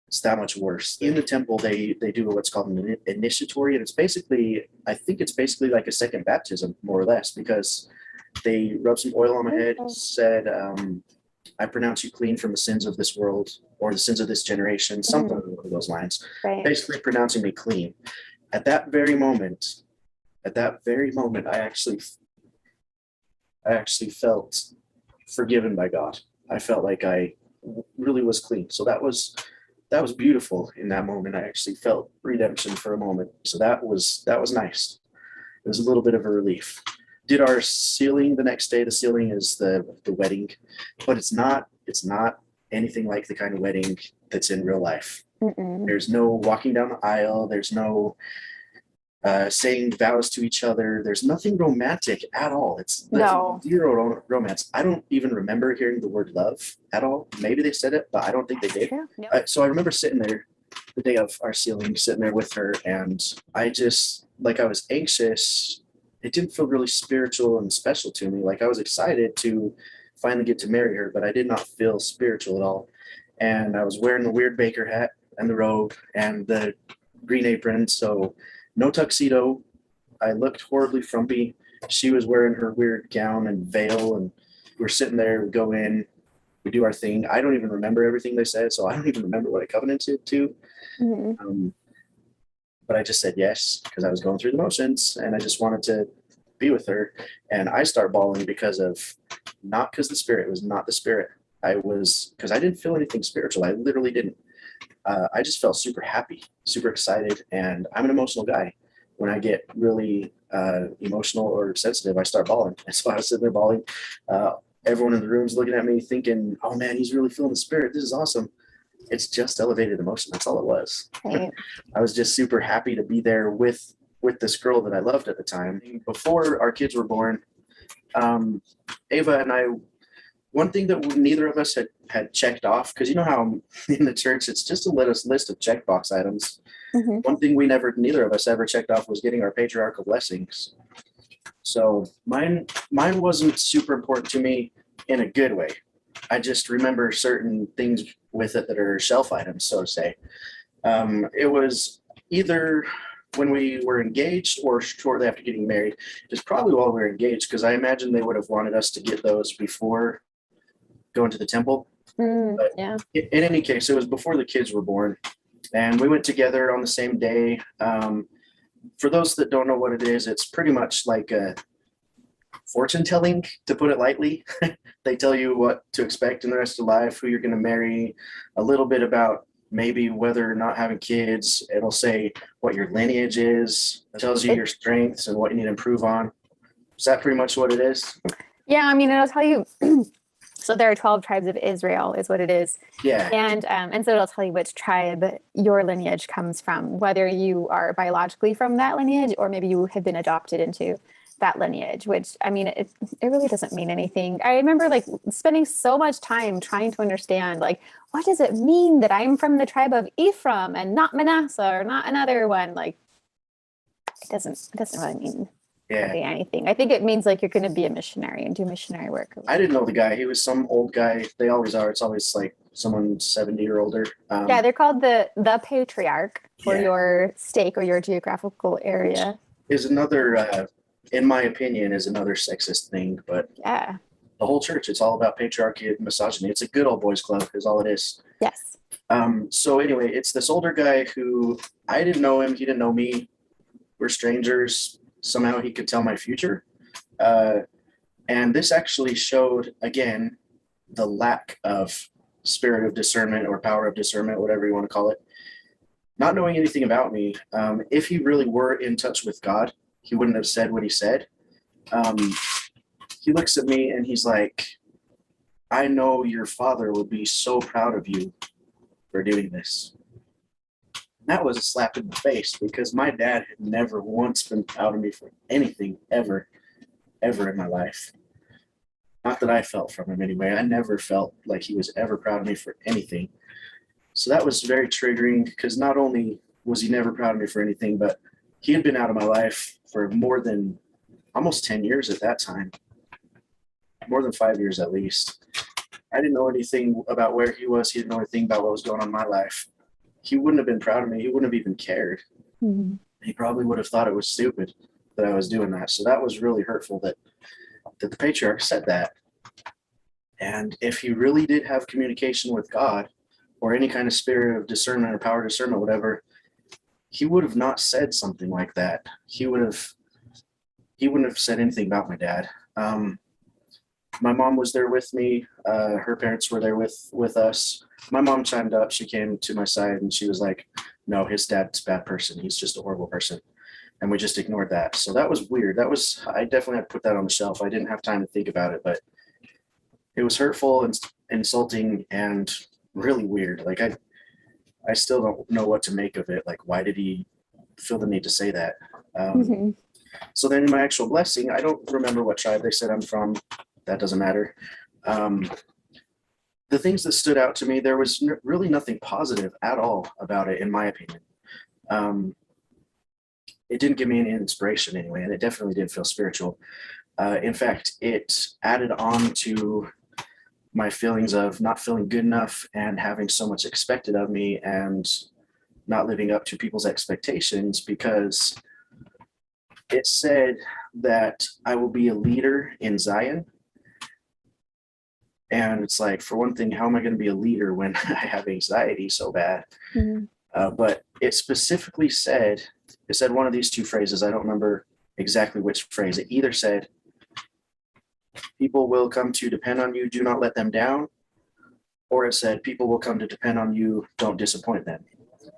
it's that much worse. In the temple, they do what's called an initiatory, and I think it's basically like a second baptism, more or less, because they rubbed some oil on my head, said, I pronounce you clean from the sins of this world or the sins of this generation, something along those lines. Right. Basically pronouncing me clean. At that very moment, I actually felt forgiven by God. I felt like I really was clean. So that was beautiful in that moment. I actually felt redemption for a moment. So that was nice. It was a little bit of a relief. Did our sealing the next day. The sealing is the wedding, but it's not anything like the kind of wedding that's in real life. There's no walking down the aisle. There's no saying vows to each other. There's nothing romantic at all. It's zero romance. I don't even remember hearing the word love at all. Maybe they said it, but I don't think they did. No. So I remember sitting there the day of our sealing, sitting there with her, and I was anxious. It didn't feel really spiritual and special to me. Like I was excited to finally get to marry her, but I did not feel spiritual at all. And I was wearing the weird baker hat and the robe and the green apron. So no tuxedo. I looked horribly frumpy. She was wearing her weird gown and veil, and we're sitting there. We go in, we do our thing. I don't even remember everything they said, so I don't even remember what I covenanted to. But I just said yes because I was going through the motions and I just wanted to be with her. And I start bawling not because the spirit was not the spirit. Because I didn't feel anything spiritual. I literally didn't. I just felt super happy, super excited, and I'm an emotional guy. When I get really emotional or sensitive, I start bawling. That's why I was sitting there bawling. Everyone in the room's looking at me thinking, oh man, he's really feeling the spirit. This is awesome. It's just elevated emotion. That's all it was. Right. I was just super happy to be there with this girl that I loved at the time. Before our kids were born, Ava and I, one thing that neither of us had checked off, because you know how in the church it's just a list of checkbox items. One thing neither of us ever checked off was getting our patriarchal blessings. So mine wasn't super important to me in a good way. I just remember certain things with it that are shelf items, so to say. It was either when we were engaged or shortly after getting married. It's probably while we were engaged, because I imagine they would have wanted us to get those before going to the temple. But Yeah. in any case, it was before the kids were born, and we went together on the same day. For those that don't know what it is, it's pretty much like a fortune telling, to put it lightly. They tell you what to expect in the rest of life, who you're going to marry, a little bit about maybe whether or not having kids. It'll say what your lineage is. It tells you your strengths and what you need to improve on. Is that pretty much what it is? Yeah, I mean, it'll tell you. So there are 12 tribes of Israel is what it is. Yeah. And so it'll tell you which tribe your lineage comes from, whether you are biologically from that lineage or maybe you have been adopted into that lineage, which, I mean, it really doesn't mean anything. I remember like spending so much time trying to understand, like, what does it mean that I'm from the tribe of Ephraim and not Manasseh or not another one? Like, it doesn't really mean anything. I think it means like you're going to be a missionary and do missionary work. I didn't know the guy. He was some old guy. They always are. It's always like someone 70 or older. Yeah, they're called the patriarch for your stake or your geographical area. Is another, in my opinion, is another sexist thing. But yeah, the whole church, it's all about patriarchy and misogyny. It's a good old boys club is all it is. Yes. So anyway, it's this older guy who I didn't know him. He didn't know me. We're strangers. Somehow he could tell my future. And this actually showed, again, the lack of spirit of discernment or power of discernment, whatever you want to call it. Not knowing anything about me, if he really were in touch with God, he wouldn't have said what he said. He looks at me and he's like, I know your father would be so proud of you for doing this. And that was a slap in the face because my dad had never once been proud of me for anything ever in my life. Not that I felt from him anyway. I never felt like he was ever proud of me for anything. So that was very triggering because not only was he never proud of me for anything, but he had been out of my life for more than almost 10 years at that time. More than 5 years at least. I didn't know anything about where he was. He didn't know anything about what was going on in my life. He wouldn't have been proud of me. He wouldn't have even cared. Mm-hmm. He probably would have thought it was stupid that I was doing that. So that was really hurtful that the patriarch said that. And if he really did have communication with God or any kind of spirit of discernment or power of discernment, whatever, he would have not said something like that. He wouldn't have said anything about my dad. My mom was there with me. Her parents were there with us. My mom chimed up. She came to my side and she was like, no, his dad's a bad person. He's just a horrible person. And we just ignored that. So that was weird. I definitely had to put that on the shelf. I didn't have time to think about it, but it was hurtful and insulting and really weird. Like I still don't know what to make of it. Like, why did he feel the need to say that? So then in my actual blessing, I don't remember what tribe they said I'm from. That doesn't matter. The things that stood out to me, there was really nothing positive at all about it, in my opinion. It didn't give me any inspiration anyway, and it definitely didn't feel spiritual. In fact, it added on to my feelings of not feeling good enough and having so much expected of me and not living up to people's expectations, because it said that I will be a leader in Zion. And it's like, for one thing, how am I going to be a leader when I have anxiety so bad? Mm-hmm. But it specifically said, it said one of these two phrases. I don't remember exactly which phrase. It either said, people will come to depend on you, do not let them down. Or it said, people will come to depend on you, don't disappoint them.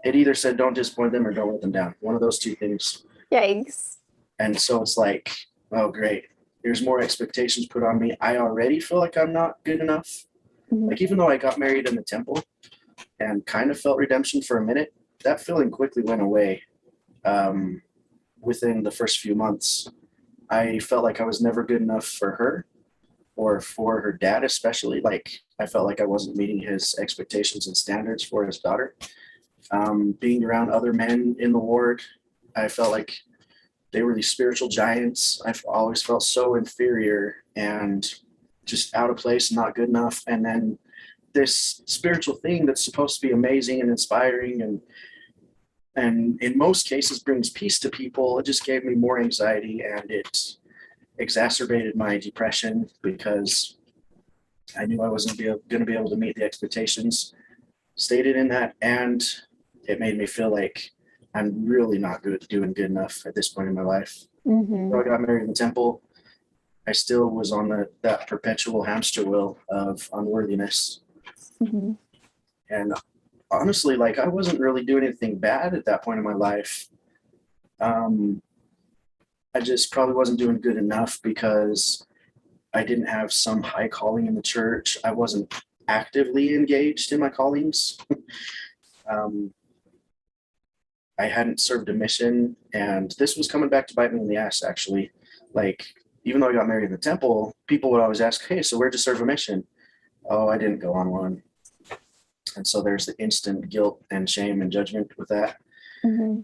It either said, don't disappoint them or don't let them down. One of those two things. Yikes. And so it's like, oh, great. There's more expectations put on me. I already feel like I'm not good enough. Mm-hmm. Like, even though I got married in the temple and kind of felt redemption for a minute, that feeling quickly went away. Within the first few months, I felt like I was never good enough for her or for her dad, especially. Like, I felt like I wasn't meeting his expectations and standards for his daughter. Being around other men in the ward, I felt like they were these spiritual giants. I've always felt so inferior and just out of place, not good enough. And then this spiritual thing that's supposed to be amazing and inspiring and in most cases brings peace to people, it just gave me more anxiety, and it exacerbated my depression because I knew I wasn't going to be able to meet the expectations stated in that. And it made me feel like I'm really not doing good enough at this point in my life. Mm-hmm. So I got married in the temple. I still was on that perpetual hamster wheel of unworthiness. Mm-hmm. And honestly, like, I wasn't really doing anything bad at that point in my life. I just probably wasn't doing good enough because I didn't have some high calling in the church. I wasn't actively engaged in my callings. I hadn't served a mission, and this was coming back to bite me in the ass, actually. Like, even though I got married in the temple, people would always ask, hey, so where'd you serve a mission? Oh, I didn't go on one. And so there's the instant guilt and shame and judgment with that. Mm-hmm.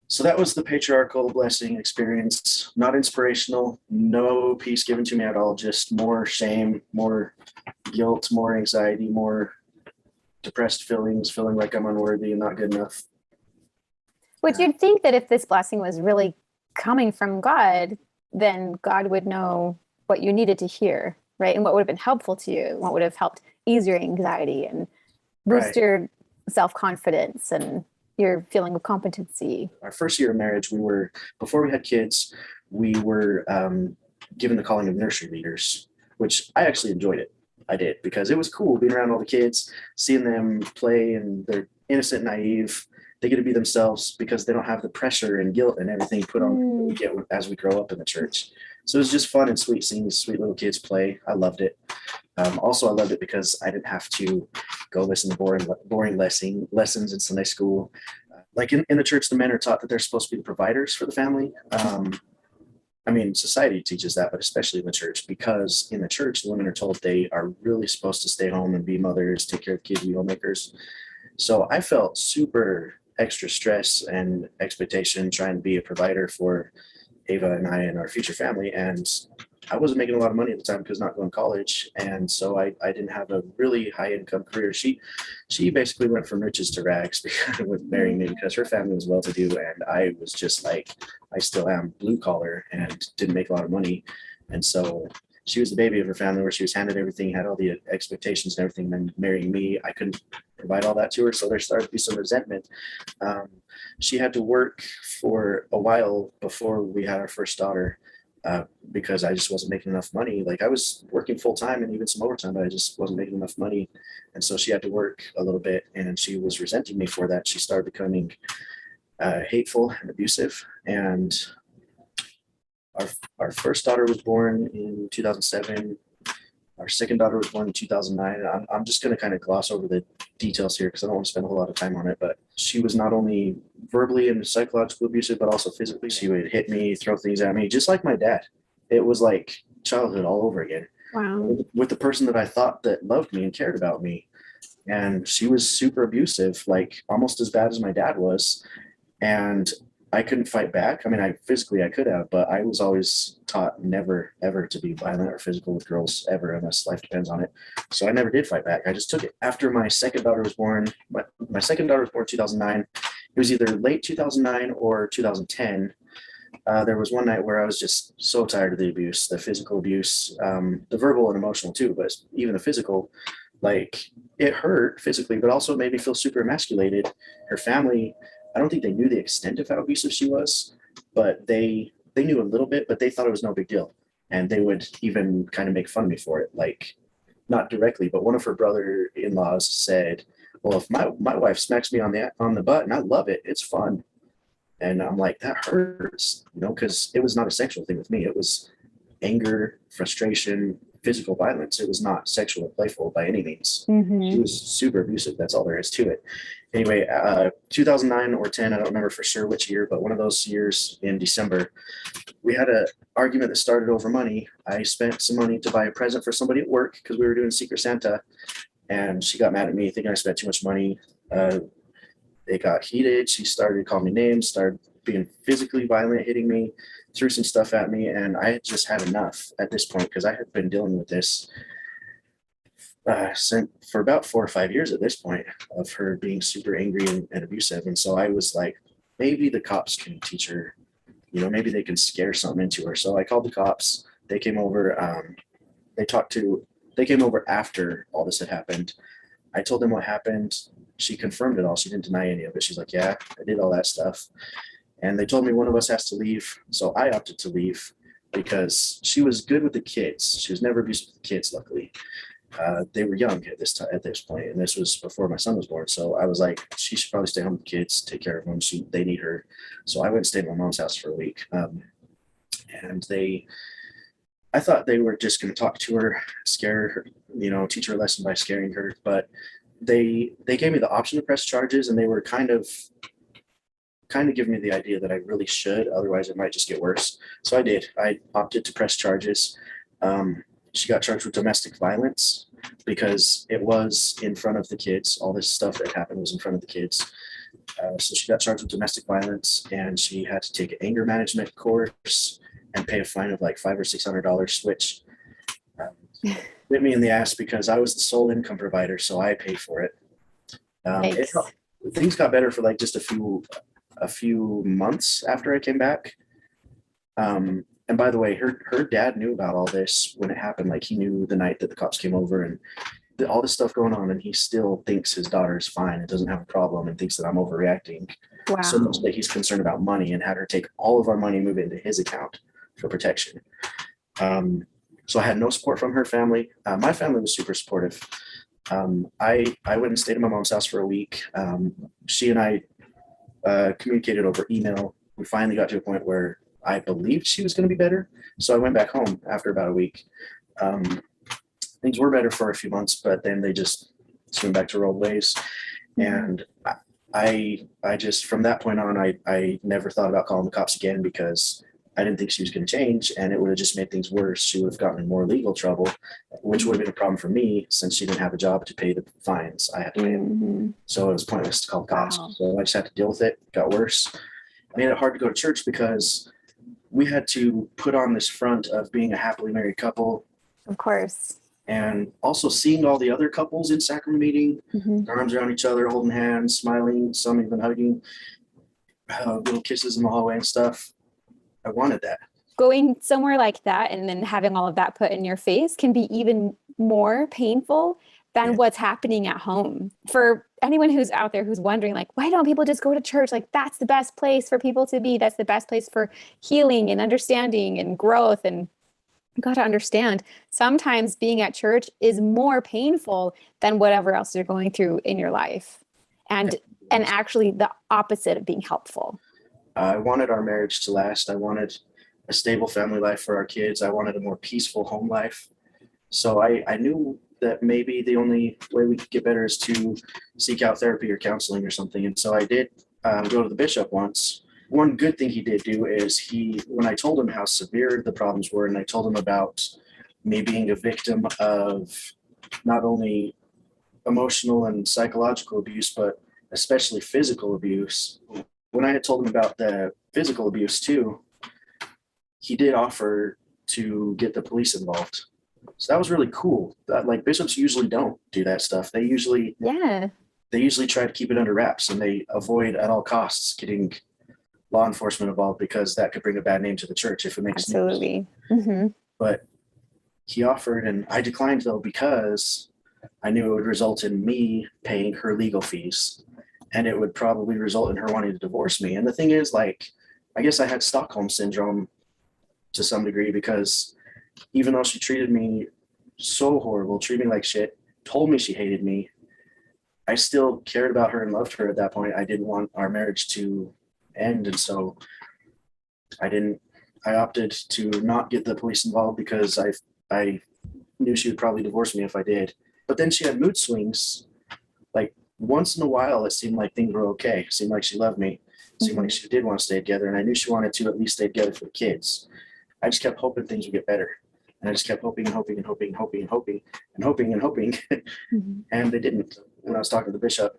So that was the patriarchal blessing experience. Not inspirational, no peace given to me at all, just more shame, more guilt, more anxiety, more depressed feelings, feeling like I'm unworthy and not good enough. Which you'd think that if this blessing was really coming from God, then God would know what you needed to hear, right? And what would have been helpful to you, what would have helped ease your anxiety and boost your self-confidence and your feeling of competency. Our first year of marriage, before we had kids, we were given the calling of nursery leaders, which I actually enjoyed it. I did, because it was cool being around all the kids, seeing them play, and they're innocent and naive. They get to be themselves because they don't have the pressure and guilt and everything put on them that we get as we grow up in the church. So it was just fun and sweet seeing these sweet little kids play. I loved it. Also, I loved it because I didn't have to go listen to boring lessons in Sunday school. Like in the church, the men are taught that they're supposed to be the providers for the family. I mean, society teaches that, but especially in the church, because in the church, the women are told they are really supposed to stay home and be mothers, take care of kids, be homemakers. So I felt super extra stress and expectation trying to be a provider for Ava and I and our future family. And I wasn't making a lot of money at the time because not going to college. And so I didn't have a really high income career. She basically went from riches to rags with marrying me because her family was well to do. And I was just like, I still am blue collar and didn't make a lot of money. And so she was the baby of her family where she was handed everything, had all the expectations and everything. Then marrying me, I couldn't provide all that to her. So there started to be some resentment. She had to work for a while before we had our first daughter because I just wasn't making enough money. Like, I was working full time and even some overtime, but I just wasn't making enough money. And so she had to work a little bit, and she was resenting me for that. She started becoming hateful and abusive. And our first daughter was born in 2007. Our second daughter was born in 2009. I'm just going to kind of gloss over the details here because I don't want to spend a whole lot of time on it. But she was not only verbally and psychologically abusive, but also physically. She would hit me, throw things at me, just like my dad. It was like childhood all over again. Wow. With the person that I thought that loved me and cared about me. And she was super abusive, like almost as bad as my dad was. And I couldn't fight back. I mean, I could have, but I was always taught never, ever to be violent or physical with girls ever, unless life depends on it. So I never did fight back. I just took it. After my second daughter was born, my second daughter was born in 2009. it was either late 2009 or 2010. There was one night where I was just so tired of the abuse, the physical abuse, the verbal and emotional too, but even the physical, like it hurt physically, but also made me feel super emasculated. Her family, I don't think they knew the extent of how abusive she was, but they knew a little bit, but they thought it was no big deal. And they would even kind of make fun of me for it. Like not directly, but one of her brother-in-laws said, well, if my wife smacks me on the butt and I love it, it's fun. And I'm like, that hurts, because it was not a sexual thing with me. It was anger, frustration, physical violence. It was not sexual or playful by any means. She Mm-hmm. was super abusive. That's all there is to it. Anyway, 2009 or 10, I don't remember for sure which year, but one of those years in December, we had a argument that started over money. I spent some money to buy a present for somebody at work because we were doing Secret Santa, and she got mad at me thinking I spent too much money. It got heated. She started calling me names, started being physically violent, hitting me, threw some stuff at me, and I had just had enough at this point because I had been dealing with this for about 4 or 5 years at this point of her being super angry and abusive. And so I was like, maybe the cops can teach her, maybe they can scare something into her. So I called the cops. They came over. They talked to. They came over after all this had happened. I told them what happened. She confirmed it all. She didn't deny any of it. She's like, yeah, I did all that stuff. And they told me one of us has to leave. So I opted to leave because she was good with the kids. She was never abusive with the kids, luckily. They were young at this time, at this point, and this was before my son was born. So I was like, she should probably stay home with the kids, take care of them. They need her. So I went and stayed at my mom's house for a week. And I thought they were just going to talk to her, scare her, teach her a lesson by scaring her. But they gave me the option to press charges, and they were kind of giving me the idea that I really should. Otherwise, it might just get worse. So I did. I opted to press charges. She got charged with domestic violence because it was in front of the kids. All this stuff that happened was in front of the kids. So she got charged with domestic violence, and she had to take an anger management course and pay a fine of like $500 or $600, which bit me in the ass because I was the sole income provider, so I paid for it. Yikes. Things got better for like just a few months after I came back. And by the way, her dad knew about all this when it happened. Like he knew the night that the cops came over and all this stuff going on, and he still thinks his daughter is fine and doesn't have a problem and thinks that I'm overreacting. Wow. So much that he's concerned about money and had her take all of our money and move it into his account for protection. So I had no support from her family. My family was super supportive. I went and stayed at my mom's house for a week. She and I communicated over email. We finally got to a point where I believed she was going to be better. So I went back home after about a week. Things were better for a few months, but then they just went back to her old ways. And I just, from that point on, I never thought about calling the cops again because I didn't think she was going to change, and it would have just made things worse. She would have gotten in more legal trouble, which would have been a problem for me since she didn't have a job to pay the fines I had to pay. So it was pointless to call the cops. Wow. So I just had to deal with it. It got worse. It made it hard to go to church because we had to put on this front of being a happily married couple. Of course. And also seeing all the other couples in sacrament meeting, arms around each other, holding hands, smiling, some even hugging, little kisses in the hallway and stuff. I wanted that. Going somewhere like that and then having all of that put in your face can be even more painful than what's happening at home. For anyone who's out there who's wondering, like, why don't people just go to church? Like, that's the best place for people to be. That's the best place for healing and understanding and growth. And you got to understand, sometimes being at church is more painful than whatever else you're going through in your life. And actually the opposite of being helpful. I wanted our marriage to last. I wanted a stable family life for our kids. I wanted a more peaceful home life. So I knew that maybe the only way we could get better is to seek out therapy or counseling or something. And so I did go to the bishop once. One good thing he did do is when I told him how severe the problems were, and I told him about me being a victim of not only emotional and psychological abuse, but especially physical abuse. When I had told him about the physical abuse too, he did offer to get the police involved. So that was really cool. Like bishops usually don't do that stuff. They usually they usually try to keep it under wraps, and they avoid at all costs getting law enforcement involved because that could bring a bad name to the church if it makes news. Absolutely. Mm-hmm. But he offered, and I declined though because I knew it would result in me paying her legal fees, and it would probably result in her wanting to divorce me. And the thing is, like, I guess I had Stockholm syndrome to some degree, because even though she treated me so horrible, treated me like shit, told me she hated me, I still cared about her and loved her at that point. I didn't want our marriage to end. And so I opted to not get the police involved because I knew she would probably divorce me if I did. But then she had mood swings. Like once in a while, it seemed like things were okay. It seemed like she loved me. It seemed like she did want to stay together. And I knew she wanted to at least stay together for the kids. I just kept hoping things would get better. And I just kept hoping and hoping and hoping and hoping and hoping and hoping and hoping. And they didn't. When I was talking to the bishop,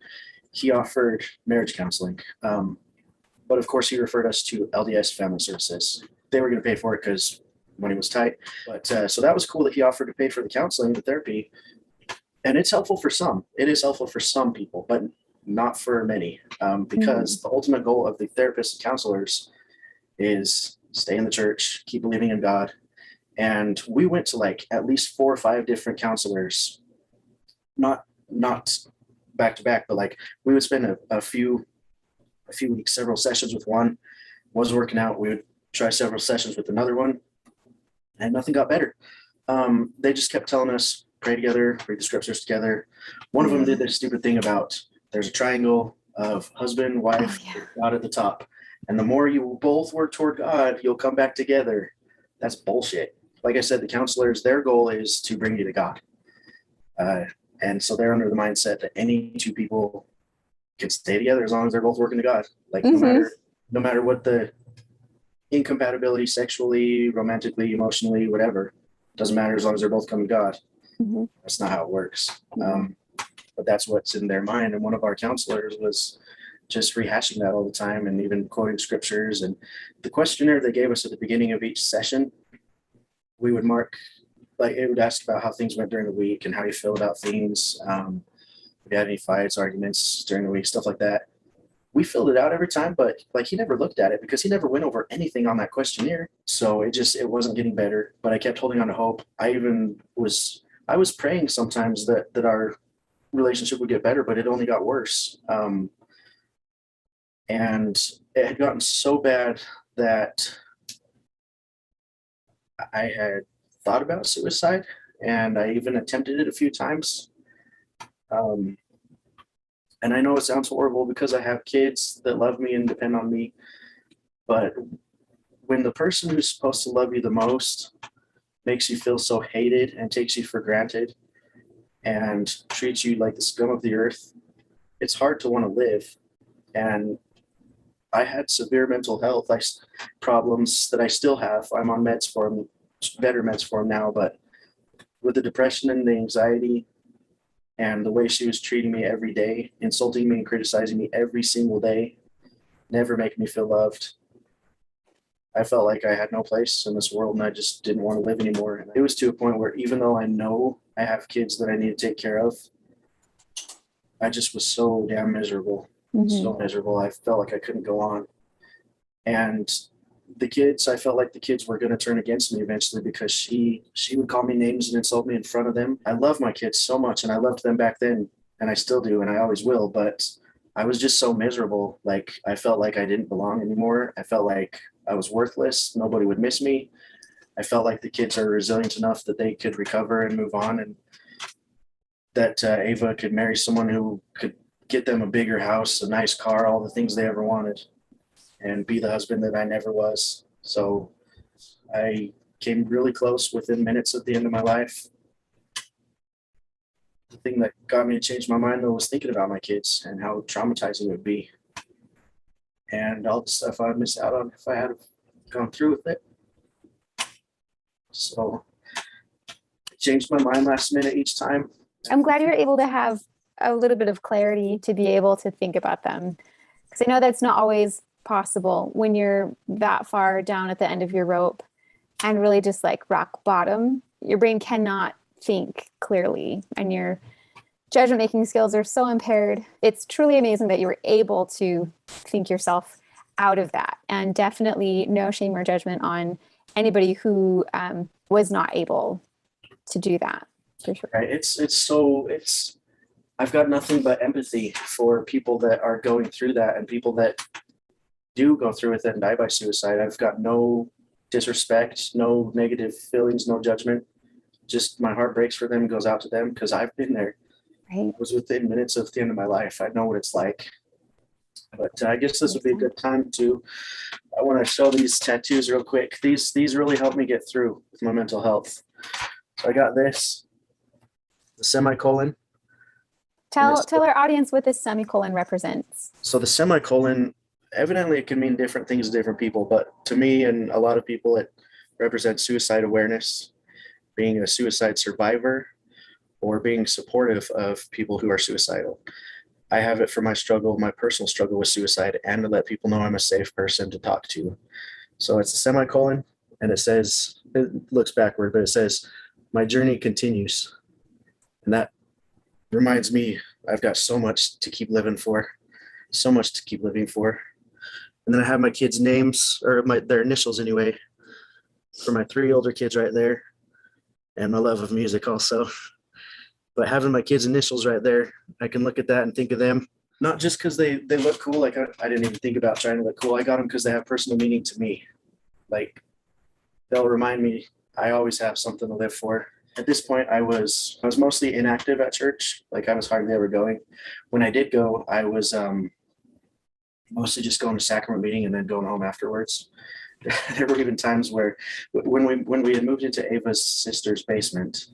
he offered marriage counseling. But of course, he referred us to LDS Family Services. They were going to pay for it because money was tight. But so that was cool that he offered to pay for the counseling, the therapy. And it's helpful for some. It is helpful for some people, but not for many, because the ultimate goal of the therapists and counselors is stay in the church, keep believing in God. And we went to like at least 4 or 5 different counselors, not back to back, but like we would spend a few weeks, several sessions with one. Wasn't working out, we would try several sessions with another one, and nothing got better. They just kept telling us, pray together, read the scriptures together. One of them did this stupid thing about there's a triangle of husband, wife, God at the top. And the more you both work toward God, you'll come back together. That's bullshit. Like I said, the counselors, their goal is to bring you to God. And so they're under the mindset that any 2 people can stay together as long as they're both working to God. Like no matter what the incompatibility, sexually, romantically, emotionally, whatever, doesn't matter as long as they're both coming to God. That's not how it works. But that's what's in their mind. And one of our counselors was just rehashing that all the time and even quoting scriptures. And the questionnaire they gave us at the beginning of each session, we would mark, like it would ask about how things went during the week and how you feel about things. If you had any fights, arguments during the week, stuff like that. We filled it out every time, but like he never looked at it because he never went over anything on that questionnaire. So it wasn't getting better, but I kept holding on to hope. I was praying sometimes that our relationship would get better, but it only got worse. And it had gotten so bad that I had thought about suicide, and I even attempted it a few times. And I know it sounds horrible because I have kids that love me and depend on me, but when the person who's supposed to love you the most makes you feel so hated and takes you for granted and treats you like the scum of the earth, it's hard to want to live. And I had severe mental health problems that I still have. I'm on meds for them, better meds for them now, but with the depression and the anxiety and the way she was treating me every day, insulting me and criticizing me every single day, never making me feel loved, I felt like I had no place in this world and I just didn't want to live anymore. And it was to a point where even though I know I have kids that I need to take care of, I just was so damn miserable. So miserable. I felt like I couldn't go on. And the kids, I felt like the kids were going to turn against me eventually because she would call me names and insult me in front of them. I love my kids so much and I loved them back then and I still do and I always will, but I was just so miserable. Like I felt like I didn't belong anymore. I felt like I was worthless. Nobody would miss me. I felt like the kids are resilient enough that they could recover and move on, and that Ava could marry someone who could get them a bigger house, a nice car, all the things they ever wanted, and be the husband that I never was. So I came really close within minutes at the end of my life. The thing that got me to change my mind, though, was thinking about my kids and how traumatizing it would be. And all the stuff I'd miss out on if I had gone through with it. So it changed my mind last minute each time. I'm glad you're able to have a little bit of clarity to be able to think about them. Because I know that's not always possible when you're that far down at the end of your rope and really just like rock bottom. Your brain cannot think clearly and you're judgment making skills are so impaired. It's truly amazing that you were able to think yourself out of that, and definitely no shame or judgment on anybody who was not able to do that, for sure. Right. It's I've got nothing but empathy for people that are going through that and people that do go through it and die by suicide. I've got no disrespect, no negative feelings, no judgment. Just my heart breaks for them, goes out to them because I've been there. Right. I was within minutes of the end of my life. I know what it's like. But I guess this would be a good time to, I want to show these tattoos real quick. These really help me get through with my mental health. So I got this, the semicolon. Tell our audience what this semicolon represents. So the semicolon, evidently it can mean different things to different people, but to me and a lot of people, it represents suicide awareness, being a suicide survivor, or being supportive of people who are suicidal. I have it for my struggle, my personal struggle with suicide, and to let people know I'm a safe person to talk to. So it's a semicolon, and it says, it looks backward, but it says, my journey continues. And that reminds me, I've got so much to keep living for, so much to keep living for. And then I have my kids' names, or their initials anyway, for my 3 older kids right there, and my love of music also. But having my kids' initials right there, I can look at that and think of them, not just because they look cool. Like I didn't even think about trying to look cool. I got them because they have personal meaning to me. Like they'll remind me I always have something to live for. At this point, I was mostly inactive at church. Like I was hardly ever going. When I did go, I was mostly just going to sacrament meeting and then going home afterwards. There were even times where when we had moved into Ava's sister's basement,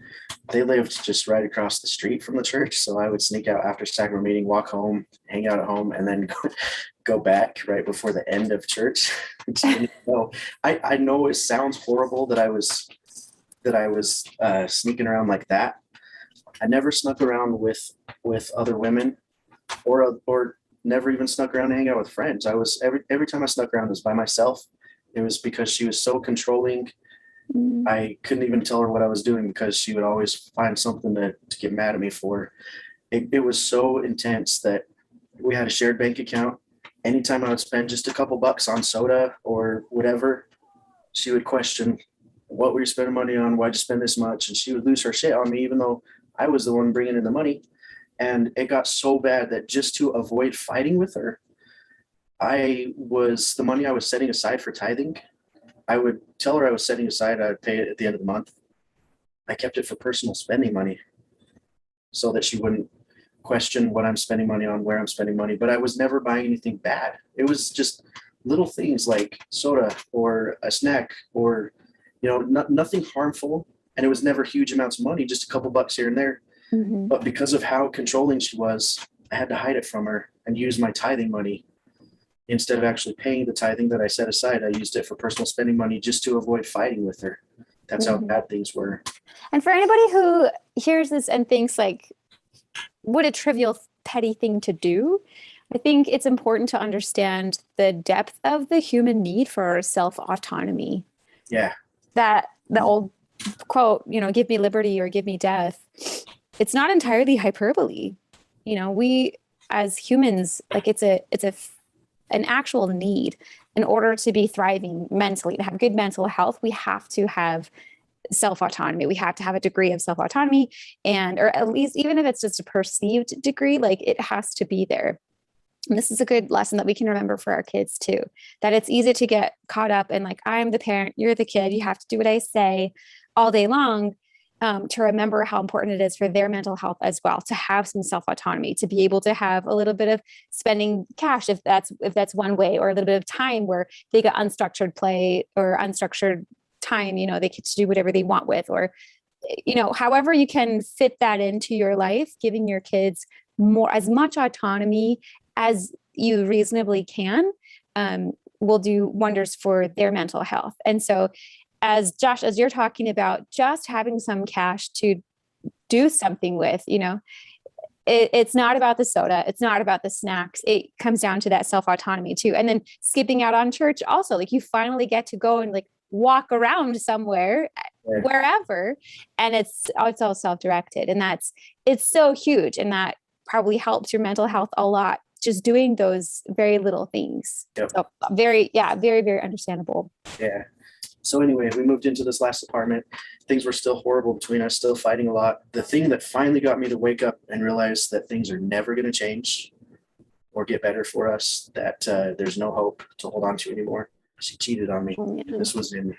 they lived just right across the street from the church. So I would sneak out after sacrament meeting, walk home, hang out at home, and then go back right before the end of church. So I know it sounds horrible that I was sneaking around like that. I never snuck around with other women, or never even snuck around to hang out with friends. I was every time I snuck around, it was by myself. It was because she was so controlling. I couldn't even tell her what I was doing because she would always find something to get mad at me for. It was so intense that we had a shared bank account. Anytime I would spend just a couple bucks on soda or whatever, she would question, what were you spending money on? Why'd you spend this much? And she would lose her shit on me, even though I was the one bringing in the money. And it got so bad that just to avoid fighting with her, the money I was setting aside for tithing, I would tell her I was setting aside, I would pay it at the end of the month. I kept it for personal spending money so that she wouldn't question what I'm spending money on, where I'm spending money. But I was never buying anything bad. It was just little things like soda or a snack or, nothing harmful. And it was never huge amounts of money, just a couple bucks here and there. Mm-hmm. But because of how controlling she was, I had to hide it from her and use my tithing money. Instead of actually paying the tithing that I set aside, I used it for personal spending money just to avoid fighting with her. That's how bad things were. And for anybody who hears this and thinks like, what a trivial, petty thing to do, I think it's important to understand the depth of the human need for self-autonomy. Yeah. That the old quote, give me liberty or give me death. It's not entirely hyperbole. We as humans, like it's an actual need. In order to be thriving mentally, to have good mental health, we have to have self-autonomy. We have to have a degree of self-autonomy, or at least even if it's just a perceived degree, like it has to be there. And this is a good lesson that we can remember for our kids too, that it's easy to get caught up in like, I'm the parent, you're the kid, you have to do what I say all day long. To remember how important it is for their mental health as well, to have some self-autonomy, to be able to have a little bit of spending cash, if that's one way, or a little bit of time where they get unstructured play or unstructured time, they get to do whatever they want with, or, however you can fit that into your life, giving your kids as much autonomy as you reasonably can, will do wonders for their mental health. And so, as Josh, as you're talking about just having some cash to do something with, it's not about the soda. It's not about the snacks. It comes down to that self-autonomy too. And then skipping out on church also, like you finally get to go and like walk around somewhere wherever, and it's all self-directed, and it's so huge, and that probably helps your mental health a lot, just doing those very little things. Yep. So very very understandable. Yeah. So anyway, we moved into this last apartment. Things were still horrible between us, still fighting a lot. The thing that finally got me to wake up and realize that things are never going to change or get better for us, that there's no hope to hold on to anymore. She cheated on me. Oh, yeah. This was in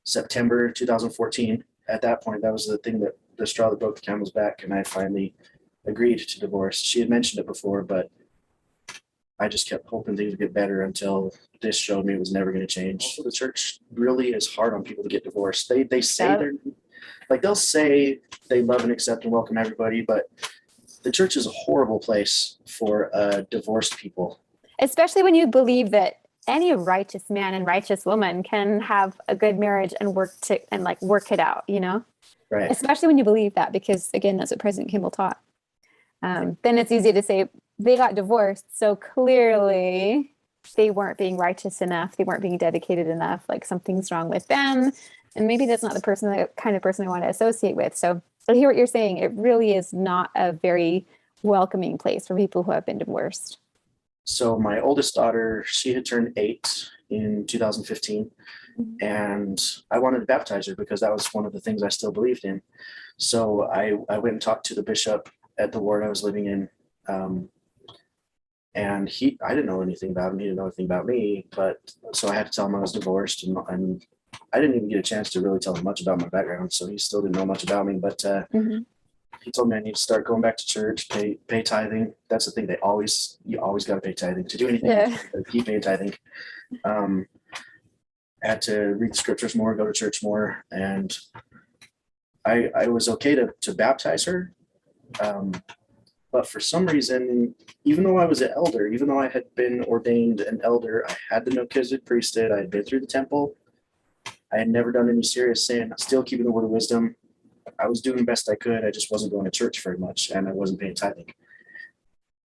September 2014. At that point, that was the thing that the straw that broke the camel's back, and I finally agreed to divorce. She had mentioned it before, but I just kept hoping things would get better until this showed me it was never going to change. Also, the church really is hard on people to get divorced. They say they're like, they'll say they love and accept and welcome everybody, but the church is a horrible place for divorced people. Especially when you believe that any righteous man and righteous woman can have a good marriage and work it out, you know? Right. Especially when you believe that, because again, that's what President Kimball taught. Then it's easy to say they got divorced, so clearly they weren't being righteous enough. They weren't being dedicated enough. Like something's wrong with them, and maybe that's not the kind of person I want to associate with. So I hear what you're saying. It really is not a very welcoming place for people who have been divorced. So my oldest daughter, she had turned 8 in 2015, and I wanted to baptize her because that was one of the things I still believed in. So I went and talked to the bishop at the ward I was living in, and I didn't know anything about him. He didn't know anything about me, but so I had to tell him I was divorced, and I didn't even get a chance to really tell him much about my background, so he still didn't know much about me. But he told me I need to start going back to church, pay tithing. That's the thing. You always got to pay tithing to do anything. Yeah. Keep paying tithing. Had to read the scriptures more, go to church more, and I was okay to baptize her. But for some reason, even though I was an elder, even though I had been ordained an elder, I had the Melchizedek priesthood, I had been through the temple, I had never done any serious sin, still keeping the word of wisdom. I was doing the best I could. I just wasn't going to church very much, and I wasn't paying tithing.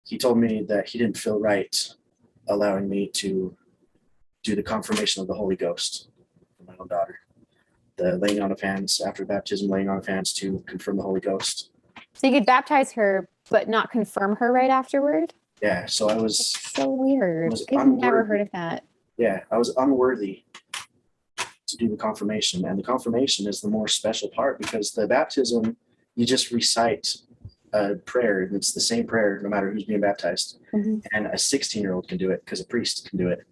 He told me that he didn't feel right allowing me to do the confirmation of the Holy Ghost for my own daughter. The laying on of hands after baptism, laying on of hands to confirm the Holy Ghost. So you could baptize her, but not confirm her right afterward? Yeah, so I was... That's so weird. I've never heard of that. Yeah, I was unworthy to do the confirmation, and the confirmation is the more special part, because the baptism, you just recite a prayer, and it's the same prayer no matter who's being baptized. And a 16-year-old can do it because a priest can do it.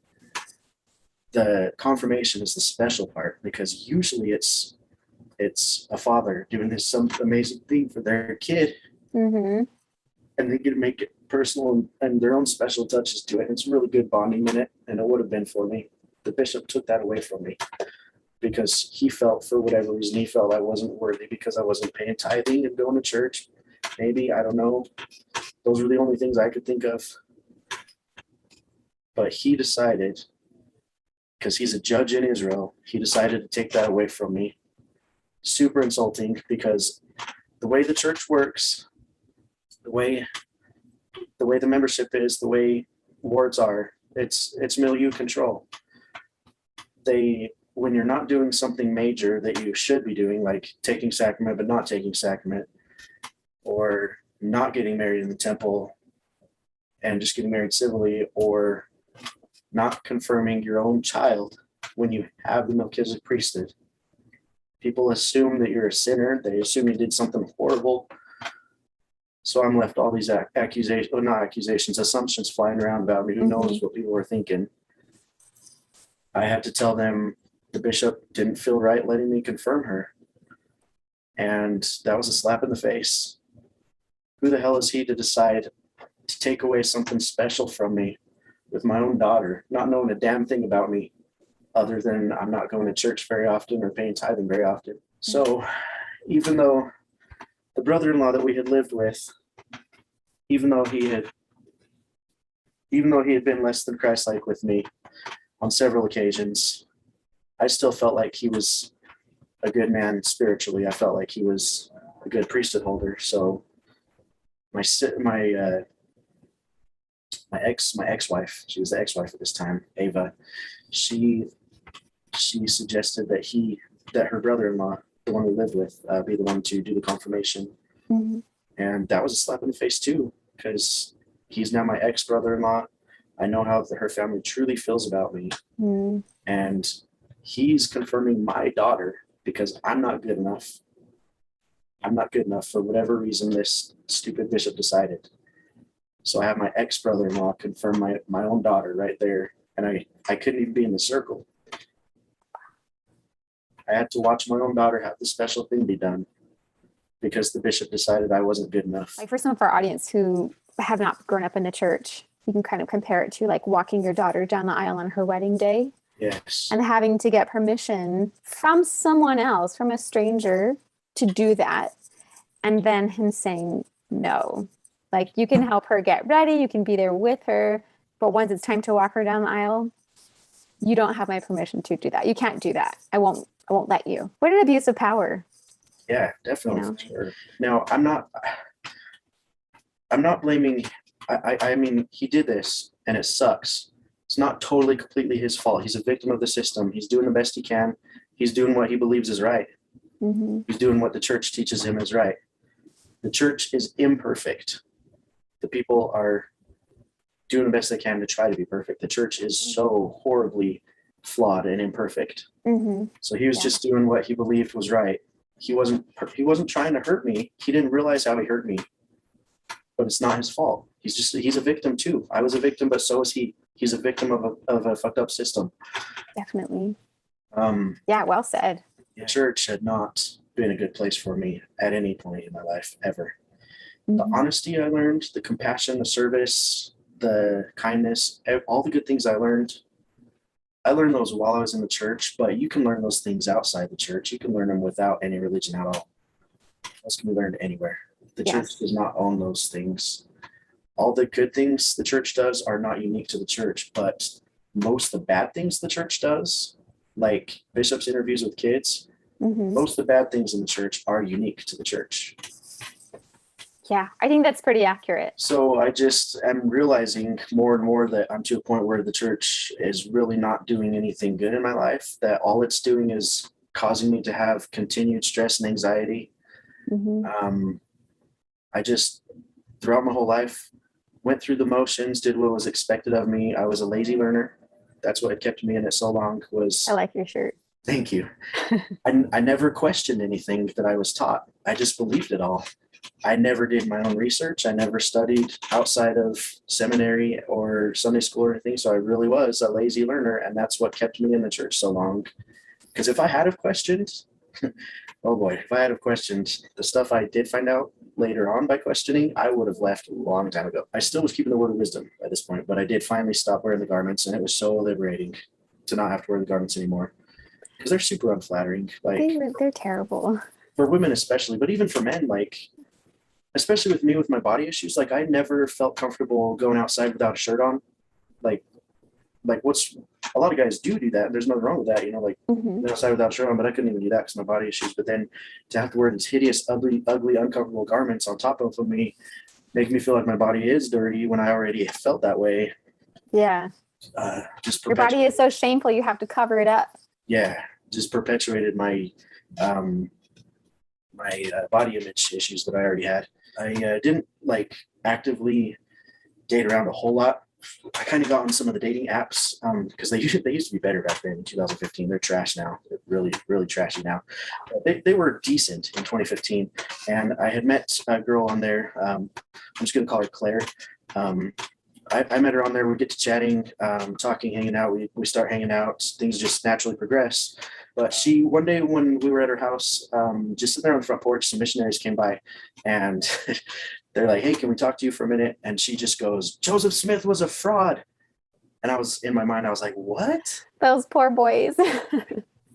The confirmation is the special part, because usually it's a father doing some amazing thing for their kid, and they get to make it personal and their own special touches to it. It's a really good bonding in it, and it would have been for me. The bishop took that away from me because he felt, for whatever reason, he felt I wasn't worthy because I wasn't paying tithing and going to church. Maybe, I don't know. Those were the only things I could think of. But he decided, because he's a judge in Israel, he decided to take that away from me. Super insulting, because the way the church works, the way the membership is, the way wards are, it's milieu control. When you're not doing something major that you should be doing, like taking sacrament but not taking sacrament, or not getting married in the temple and just getting married civilly, or not confirming your own child when you have the Melchizedek priesthood, people assume that you're a sinner. They assume you did something horrible. So I'm left all these assumptions flying around about me. Who knows what people were thinking? I had to tell them the bishop didn't feel right letting me confirm her. And that was a slap in the face. Who the hell is he to decide to take away something special from me with my own daughter, not knowing a damn thing about me other than I'm not going to church very often or paying tithing very often. So even though the brother-in-law that we had lived with, even though he had been less than Christ-like with me on several occasions, I still felt like he was a good man spiritually. I felt like he was a good priesthood holder. So my ex-wife, she was the ex-wife at this time, Ava, she suggested that he that her brother-in-law, the one we lived with, be the one to do the confirmation. Mm-hmm. And that was a slap in the face too, because he's now my ex-brother-in-law. I know how her family truly feels about me. Mm-hmm. And he's confirming my daughter because I'm not good enough. I'm not good enough for whatever reason this stupid bishop decided. So I have my ex-brother-in-law confirm my own daughter right there. And I couldn't even be in the circle. I had to watch my own daughter have the special thing be done because the bishop decided I wasn't good enough. Like for some of our audience who have not grown up in the church, you can kind of compare it to like walking your daughter down the aisle on her wedding day. Yes. And having to get permission from someone else, from a stranger, to do that. And then him saying no. Like, you can help her get ready, you can be there with her, but once it's time to walk her down the aisle, you don't have my permission to do that. You can't do that. I won't let you. What an abuse of power. Yeah, definitely. You know? For sure. Now, I'm not blaming. I mean, he did this and it sucks. It's not totally completely his fault. He's a victim of the system. He's doing the best he can. He's doing what he believes is right. Mm-hmm. He's doing what the church teaches him is right. The church is imperfect. The people are doing the best they can to try to be perfect. The church is so horribly flawed and imperfect. Mm-hmm. So he was just doing what he believed was right. He wasn't trying to hurt me. He didn't realize how he hurt me. But it's not his fault. He's a victim too. I was a victim, but so is he. He's a victim of a fucked up system. Definitely. Yeah, well said. The church had not been a good place for me at any point in my life, ever. Mm-hmm. The honesty I learned, the compassion, the service, the kindness, all the good things I learned those while I was in the church, but you can learn those things outside the church. You can learn them without any religion at all. Those can be learned anywhere. The church does not own those things. All the good things the church does are not unique to the church, but most of the bad things the church does, like bishops' interviews with kids, Mm-hmm. most of the bad things in the church are unique to the church. Yeah, I think that's pretty accurate. So I just am realizing more and more that I'm to a point where the church is really not doing anything good in my life, that all it's doing is causing me to have continued stress and anxiety. Mm-hmm. I just, throughout my whole life, went through the motions, did what was expected of me. I was a lazy learner. That's what had kept me in it so long was... I like your shirt. Thank you. I never questioned anything that I was taught. I just believed it all. I never did my own research. I never studied outside of seminary or Sunday school or anything. So I really was a lazy learner. And that's what kept me in the church so long. Because if I had have questioned, oh boy, if I had have questioned the stuff I did find out later on by questioning, I would have left a long time ago. I still was keeping the word of wisdom at this point, but I did finally stop wearing the garments. And it was so liberating to not have to wear the garments anymore. Because they're super unflattering. Like they're terrible. For women especially, but even for men, like, especially with me with my body issues, like I never felt comfortable going outside without a shirt on. Like what's a lot of guys do that. There's nothing wrong with that, like Mm-hmm. outside without a shirt on, but I couldn't even do that because of my body issues. But then to have to wear these hideous, ugly, uncomfortable garments on top of me, make me feel like my body is dirty when I already felt that way. Yeah. Just your body is so shameful, you have to cover it up. Yeah, just perpetuated my body image issues that I already had. I didn't actively date around a whole lot. I kind of got on some of the dating apps because they used to be better back then in 2015. They're trash now. They're really, really trashy now. They were decent in 2015. And I had met a girl on there. I'm just going to call her Claire. I met her on there. We get to chatting, talking, hanging out. We start hanging out. Things just naturally progress. But one day when we were at her house, just sitting there on the front porch, some missionaries came by and they're like, "Hey, can we talk to you for a minute?" And she just goes, "Joseph Smith was a fraud." And in my mind, I was like, "What?" Those poor boys.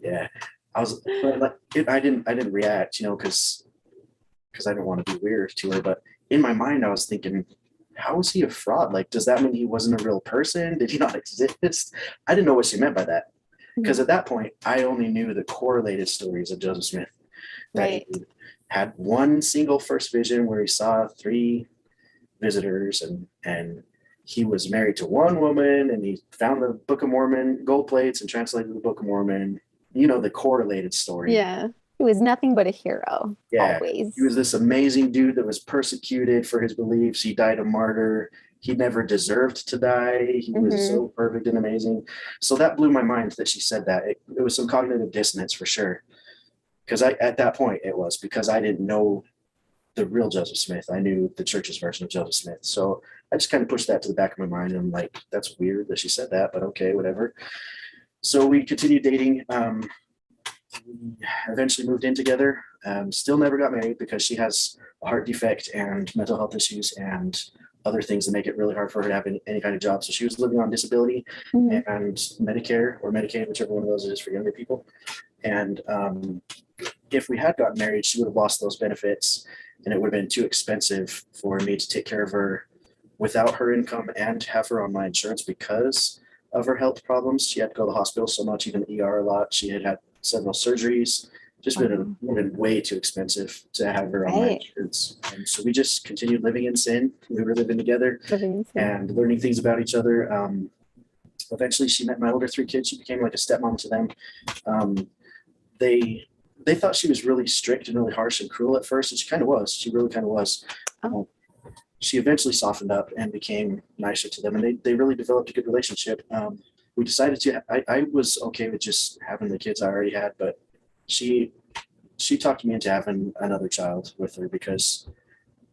Yeah. I didn't react, because I didn't want to be weird to her. But in my mind, I was thinking, how was he a fraud? Does that mean he wasn't a real person? Did he not exist? I didn't know what she meant by that. Because at that point, I only knew the correlated stories of Joseph Smith. Right. He had one single first vision where he saw 3 visitors and he was married to one woman and he found the Book of Mormon gold plates and translated the Book of Mormon. the correlated story. Yeah. He was nothing but a hero, Yeah. always. He was this amazing dude that was persecuted for his beliefs. He died a martyr. He never deserved to die. He was so perfect and amazing. So that blew my mind that she said that. It was some cognitive dissonance for sure. Because at that point it was because I didn't know the real Joseph Smith. I knew the church's version of Joseph Smith. So I just kind of pushed that to the back of my mind. And I'm like, that's weird that she said that, but okay, whatever. So we continued dating. We eventually moved in together. Still never got married because she has a heart defect and mental health issues and other things that make it really hard for her to have any kind of job. So she was living on disability and Medicare or Medicaid, whichever one of those it is for younger people. And if we had gotten married, she would have lost those benefits and it would have been too expensive for me to take care of her without her income and have her on my insurance because of her health problems. She had to go to the hospital so much, even the ER a lot. She had several surgeries. Just been way too expensive to have her on my insurance. And so we just continued living in sin. We were living together and learning things about each other. Eventually, she met my older 3 kids. She became like a stepmom to them. They thought she was really strict and really harsh and cruel at first, and she kind of was. She really kind of was. She eventually softened up and became nicer to them, and they really developed a good relationship. We decided to. I was okay with just having the kids I already had, but she talked me into having another child with her because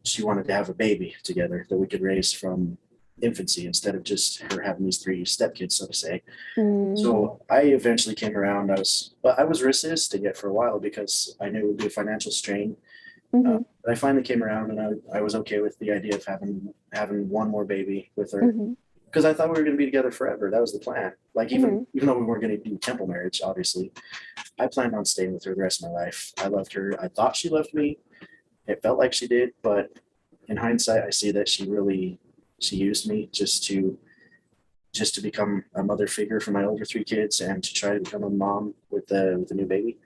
she wanted to have a baby together that we could raise from infancy instead of just her having these 3 stepkids, so to say. So I eventually came around. I was resisting it for a while because I knew it would be a financial strain. But I finally came around and I was okay with the idea of having one more baby with her because I thought we were going to be together forever. That was the plan. Like even though we weren't going to do temple marriage, obviously, I planned on staying with her the rest of my life. I loved her. I thought she loved me. It felt like she did, but in hindsight, I see that she used me just to become a mother figure for my older 3 kids and to try to become a mom with the new baby.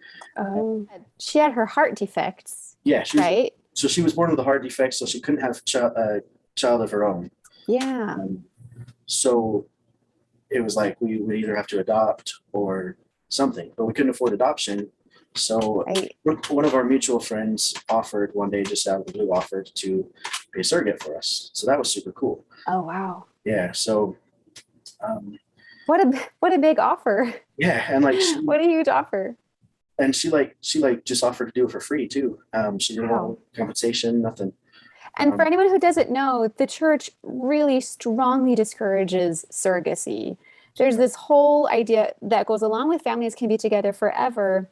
She had her heart defects. Yeah, right. So she was born with a heart defect, so she couldn't have a child of her own. Yeah. So it was like we would either have to adopt or something, but we couldn't afford adoption. So one of our mutual friends offered one day, just out of the blue, offered to be a surrogate for us. So that was super cool. Oh, wow. Yeah. So what a big offer. Yeah. And like, what a huge offer. And she just offered to do it for free too. She didn't want compensation, nothing. And for anyone who doesn't know, the church really strongly discourages surrogacy. There's this whole idea that goes along with families can be together forever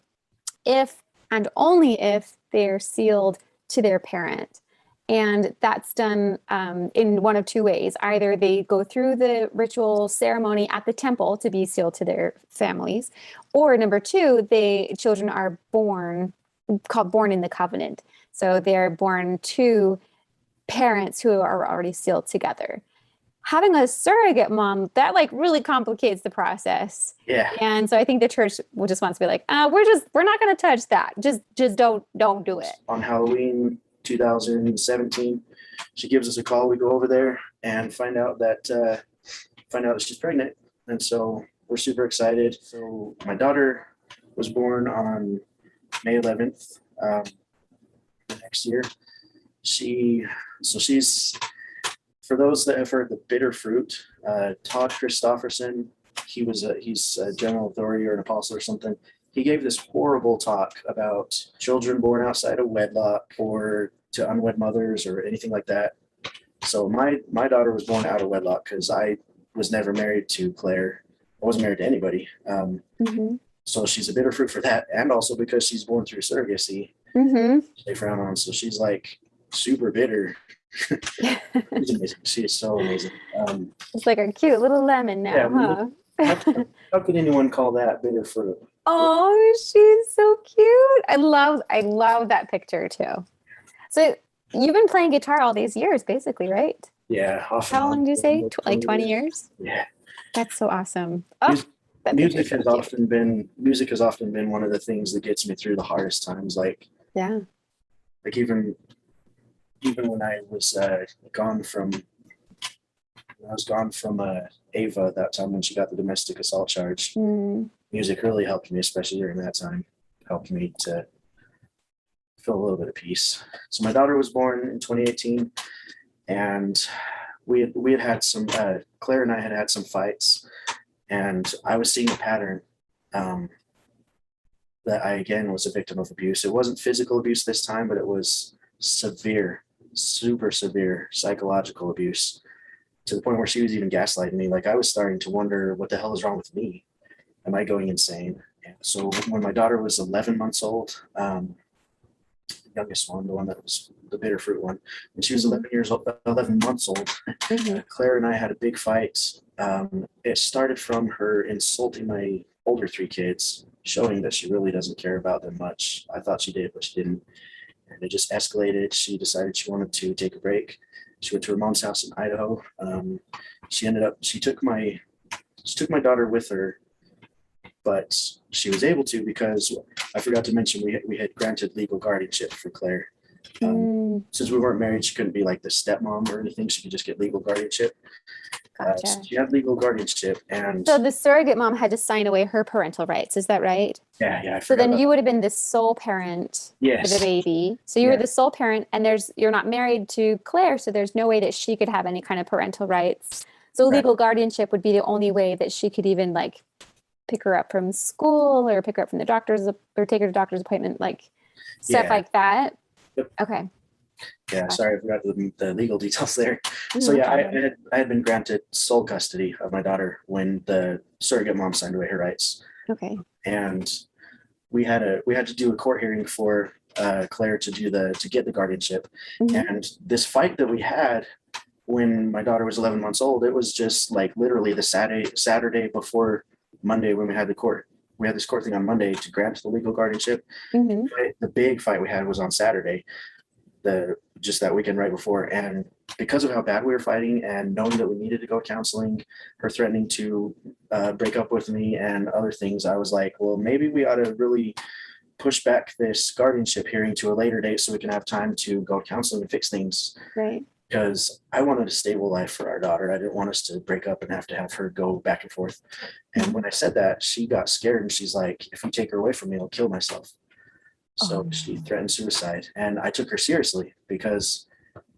if and only if they're sealed to their parent. And that's done in one of 2 ways. Either they go through the ritual ceremony at the temple to be sealed to their families, or number 2, children are born in the covenant. So they're born to parents who are already sealed together. Having a surrogate mom, that really complicates the process. Yeah. And so I think the church will just wants to be like, we're not going to touch that. Just don't do it. On Halloween 2017, she gives us a call. We go over there and find out that she's pregnant, and so we're super excited. So my daughter was born on May 11th next year. She's, for those that have heard the bitter fruit, Todd Christofferson, he's a general authority or an apostle or something. He gave this horrible talk about children born outside of wedlock or to unwed mothers or anything like that. So my daughter was born out of wedlock because I was never married to Claire. I wasn't married to anybody. So she's a bitter fruit for that, and also because she's born through surrogacy. They frown on. So she's like super bitter. She's amazing. She is so amazing. It's like a cute little lemon now, huh? How could anyone call that bitter fruit? Oh, she's so cute. I love that picture too. So you've been playing guitar all these years, basically, right? Yeah. How long do you say? Like 20 years? Yeah. That's so awesome. Music has often been one of the things that gets me through the hardest times. Like even when I was gone from Ava that time when she got the domestic assault charge. music really helped me, especially during that time, helped me to feel a little bit of peace. So my daughter was born in 2018, and we had some Claire and I had some fights, and I was seeing a pattern that I again was a victim of abuse. It wasn't physical abuse this time, but it was severe, super severe psychological abuse, to the point where she was even gaslighting me. Like, I was starting to wonder, what the hell is wrong with me? Am I going insane? And so when my daughter was 11 months old, youngest one, the one that was the bitter fruit one, when she was 11 months old, Claire and I had a big fight. It started from her insulting my older three kids, showing that she really doesn't care about them much. I thought she did, but she didn't. And it just escalated. She decided she wanted to take a break. She went to her mom's house in Idaho. She took my daughter with her, but she was able to, because I forgot to mention, we had granted legal guardianship for Claire. Since we weren't married, she couldn't be like the stepmom or anything. She could just get legal guardianship. Gotcha. So she had legal guardianship, and so the surrogate mom had to sign away her parental rights. Is that right? yeah. So then you would have been the sole parent for the baby. So you were the sole parent, and you're not married to Claire, so there's no way that she could have any kind of parental rights. So legal guardianship would be the only way that she could even like pick her up from school or pick her up from the doctor's, or take her to doctor's appointment, like stuff like that. Yep. Okay. Yeah, Gotcha. sorry, I forgot the legal details there. So yeah, I had been granted sole custody of my daughter when the surrogate mom signed away her rights. Okay. And we had to do a court hearing for Claire to get the guardianship. And this fight that we had when my daughter was 11 months old, it was just like literally the Saturday before Monday, when we had the court. We had this court thing on Monday to grant the legal guardianship. The big fight we had was on Saturday, just that weekend right before. And because of how bad we were fighting, and knowing that we needed to go counseling, her threatening to break up with me and other things, I was like, well, maybe we ought to really push back this guardianship hearing to a later date so we can have time to go counseling and fix things. Right. Because I wanted a stable life for our daughter. I didn't want us to break up and have to have her go back and forth. And when I said that, she got scared, and she's like, if you take her away from me, I'll kill myself. So she threatened suicide, and I took her seriously because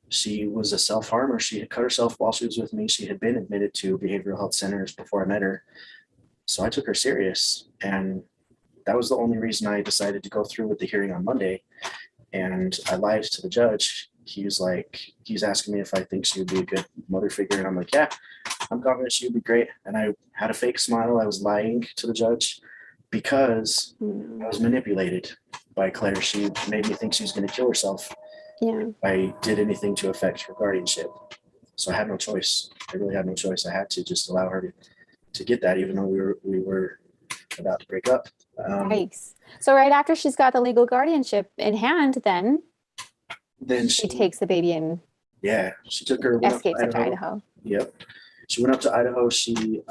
she was a self-harmer. She had cut herself while she was with me. She had been admitted to behavioral health centers before I met her. So I took her serious, and that was the only reason I decided to go through with the hearing on Monday. And I lied to the judge. He's asking me if I think she would be a good mother figure. And I'm like, yeah, I'm confident she would be great. And I had a fake smile. I was lying to the judge because I was manipulated by Claire. She made me think she was going to kill herself. If I did anything to affect her guardianship. So I had no choice. I really had no choice. I had to just allow her to get that, even though we were about to break up. Nice. So right after she's got the legal guardianship in hand, then she takes the baby and she took her, escapes up to Idaho. Yep. She went up to Idaho. She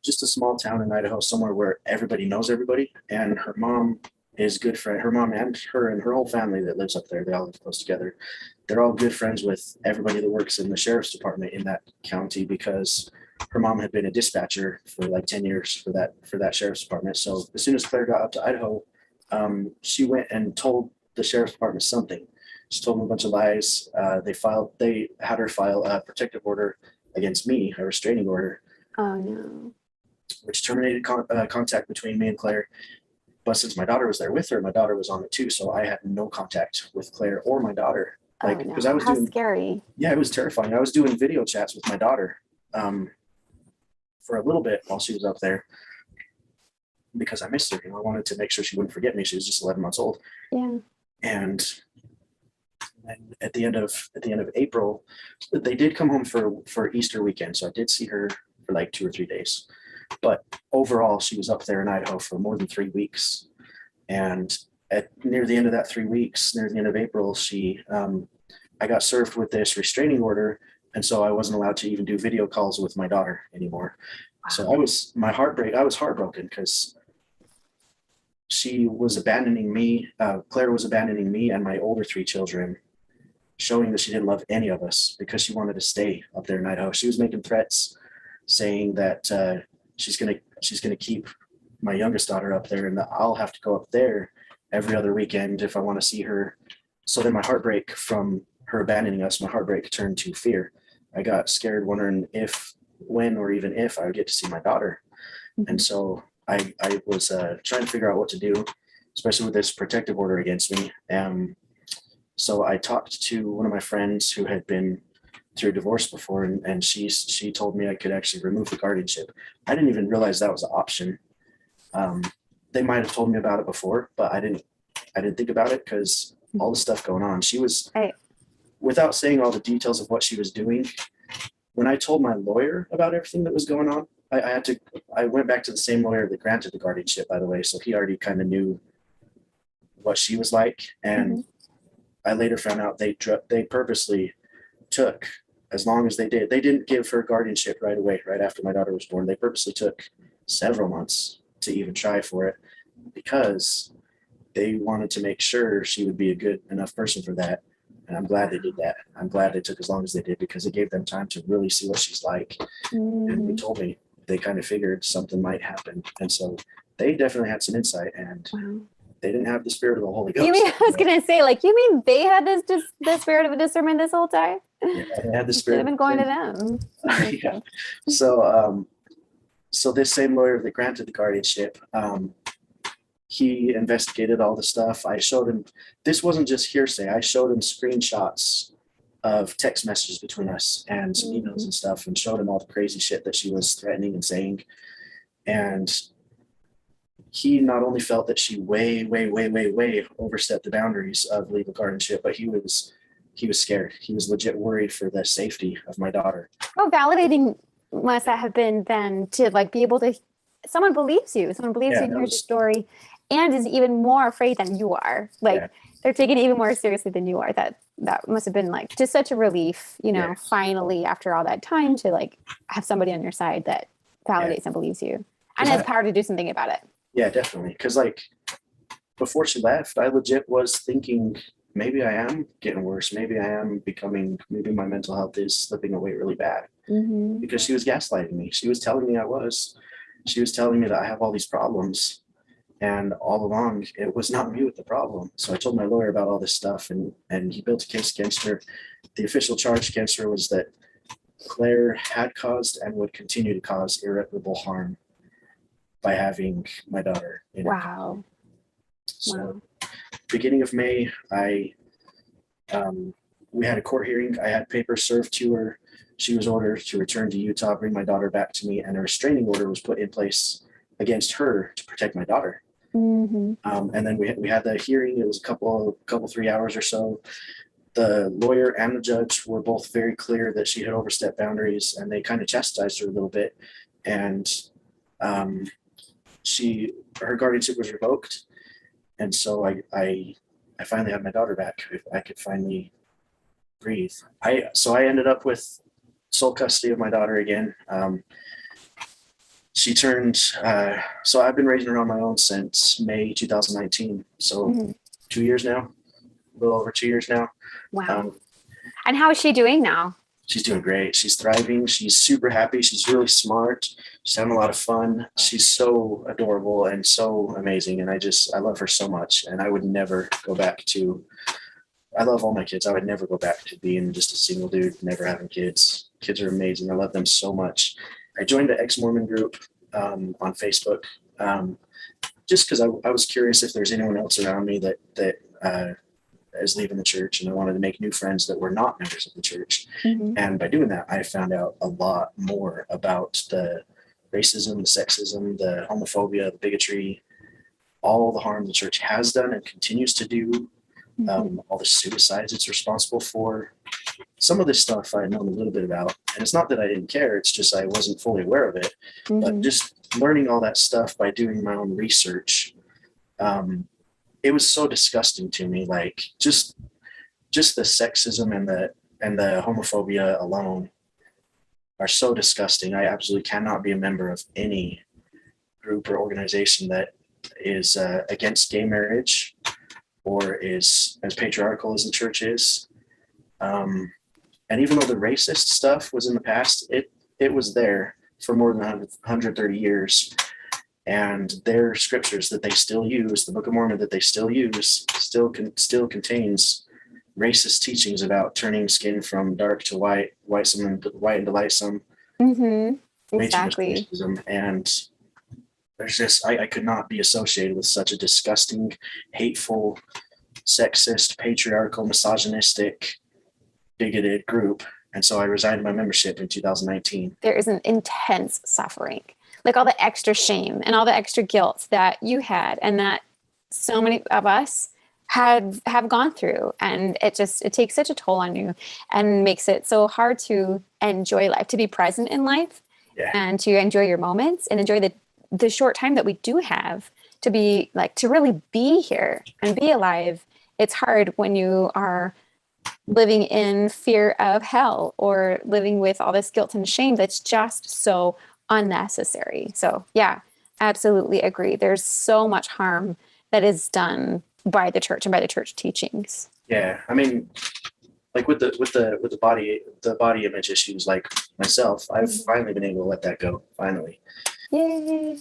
just a small town in Idaho, somewhere where everybody knows everybody, and her mom is good friend. Her mom and her whole family that lives up there, they all live close together. They're all good friends with everybody that works in the sheriff's department in that county, because her mom had been a dispatcher for like 10 years for that sheriff's department. So as soon as Claire got up to Idaho, she went and told the sheriff's department something. She told them a bunch of lies. They had her file a protective order against me, a restraining order. Oh no. Which terminated contact between me and Claire. But since my daughter was there with her, my daughter was on it too. So I had no contact with Claire or my daughter. Because I was scary. Yeah, it was terrifying. I was doing video chats with my daughter for a little bit while she was up there, because I missed her. I wanted to make sure she wouldn't forget me. She was just 11 months old. Yeah. And at the end of April, they did come home for Easter weekend. So I did see her for like 2 or 3 days. But overall, she was up there in Idaho for more than 3 weeks. And near the end of that 3 weeks, near the end of April, I got served with this restraining order. And so I wasn't allowed to even do video calls with my daughter anymore. Wow. So I was heartbroken because she was abandoning me. Claire was abandoning me and my older 3 children, showing that she didn't love any of us because she wanted to stay up there in Idaho. She was making threats saying that she's gonna keep my youngest daughter up there, and I'll have to go up there every other weekend if I want to see her. So then my heartbreak from her abandoning us, my heartbreak turned to fear. I got scared, wondering if, when, or even if I would get to see my daughter. And so I was trying to figure out what to do, especially with this protective order against me. So I talked to one of my friends who had been through divorce before, and she told me I could actually remove the guardianship. I didn't even realize that was an option. They might have told me about it before, but I didn't think about it because all the stuff going on. She was, without saying all the details of what she was doing, when I told my lawyer about everything that was going on, I went back to the same lawyer that granted the guardianship, by the way. So he already kind of knew what she was like. And I later found out they purposely took, as long as they didn't give her guardianship right away, right after my daughter was born. They purposely took several months to even try for it because they wanted to make sure she would be a good enough person for that. And I'm glad they did that. I'm glad they took as long as they did because it gave them time to really see what she's like. And they told me they kind of figured something might happen. And so they definitely had some insight, and they didn't have the spirit of the Holy Ghost. You mean, I was going to say, like, you mean they had the spirit of a discernment this whole time? Yeah, they had the spirit. Should have been going to them. Yeah. So this same lawyer that granted the guardianship, he investigated all the stuff. I showed him, this wasn't just hearsay. I showed him screenshots of text messages between us and some emails and stuff, and showed him all the crazy shit that she was threatening and saying. And he not only felt that she way overstepped the boundaries of legal guardianship, but he was scared. He was legit worried for the safety of my daughter. How validating must that have been then to like be able to, someone believes you and hears your story and is even more afraid than you are. Like they're taking it even more seriously than you are. That must have been like just such a relief, finally after all that time to like have somebody on your side that validates and believes you and has power to do something about it. Yeah, definitely. Because like before she left, I legit was thinking maybe I am getting worse. Maybe my mental health is slipping away really bad because she was gaslighting me. She was telling me she was telling me that I have all these problems, and all along it was not me with the problem. So I told my lawyer about all this stuff, and he built a case against her. The official charge against her was that Claire had caused and would continue to cause irreparable harm by having my daughter in Wow. So beginning of May, we had a court hearing. I had papers served to her. She was ordered to return to Utah, bring my daughter back to me, and a restraining order was put in place against her to protect my daughter. And then we had the hearing. It was a couple 3 hours or so. The lawyer and the judge were both very clear that she had overstepped boundaries, and they kind of chastised her a little bit. And her guardianship was revoked. And so I finally had my daughter back. I could finally breathe. So I ended up with sole custody of my daughter again. She turned, so I've been raising her on my own since May 2019. So 2 years now, a little over 2 years now. Wow. And how is she doing now? She's doing great. She's thriving. She's super happy. She's really smart. She's having a lot of fun. She's so adorable and so amazing. And I love her so much. And I would never go back to, I love all my kids. I would never go back to being just a single dude, never having kids. Kids are amazing. I love them so much. I joined the ex-mormon group on Facebook just because I was curious if there's anyone else around me that is leaving the church, and I wanted to make new friends that were not members of the church. And by doing that, I found out a lot more about the racism, the sexism, the homophobia, the bigotry, all the harm the church has done and continues to do, all the suicides it's responsible for. Some of this stuff I had known a little bit about, and it's not that I didn't care, it's just I wasn't fully aware of it. But just learning all that stuff by doing my own research, it was so disgusting to me. Like just the sexism and the homophobia alone are so disgusting. I absolutely cannot be a member of any group or organization that is against gay marriage or is as patriarchal as the church is. And even though the racist stuff was in the past, it was there, for more than 130 years. And their scriptures that they still use, the Book of Mormon that they still use, still contains racist teachings about turning skin from dark to white, white into light some. Mm-hmm. Way too much Exactly. racism. And there's just, I could not be associated with such a disgusting, hateful, sexist, patriarchal, misogynistic, bigoted group. And so I resigned my membership in 2019. There is an intense suffering, like all the extra shame and all the extra guilt that you had and that so many of us have gone through, and it takes such a toll on you and makes it so hard to enjoy life, to be present in life. Yeah. And to enjoy your moments and enjoy the short time that we do have to be like, to really be here and be alive. It's hard when you are living in fear of hell or living with all this guilt and shame that's just so unnecessary. So yeah, absolutely agree. There's so much harm that is done by the church and by the church teachings. Yeah, I mean, like with the body image issues, like myself, I've finally been able to let that go. Finally. Yay.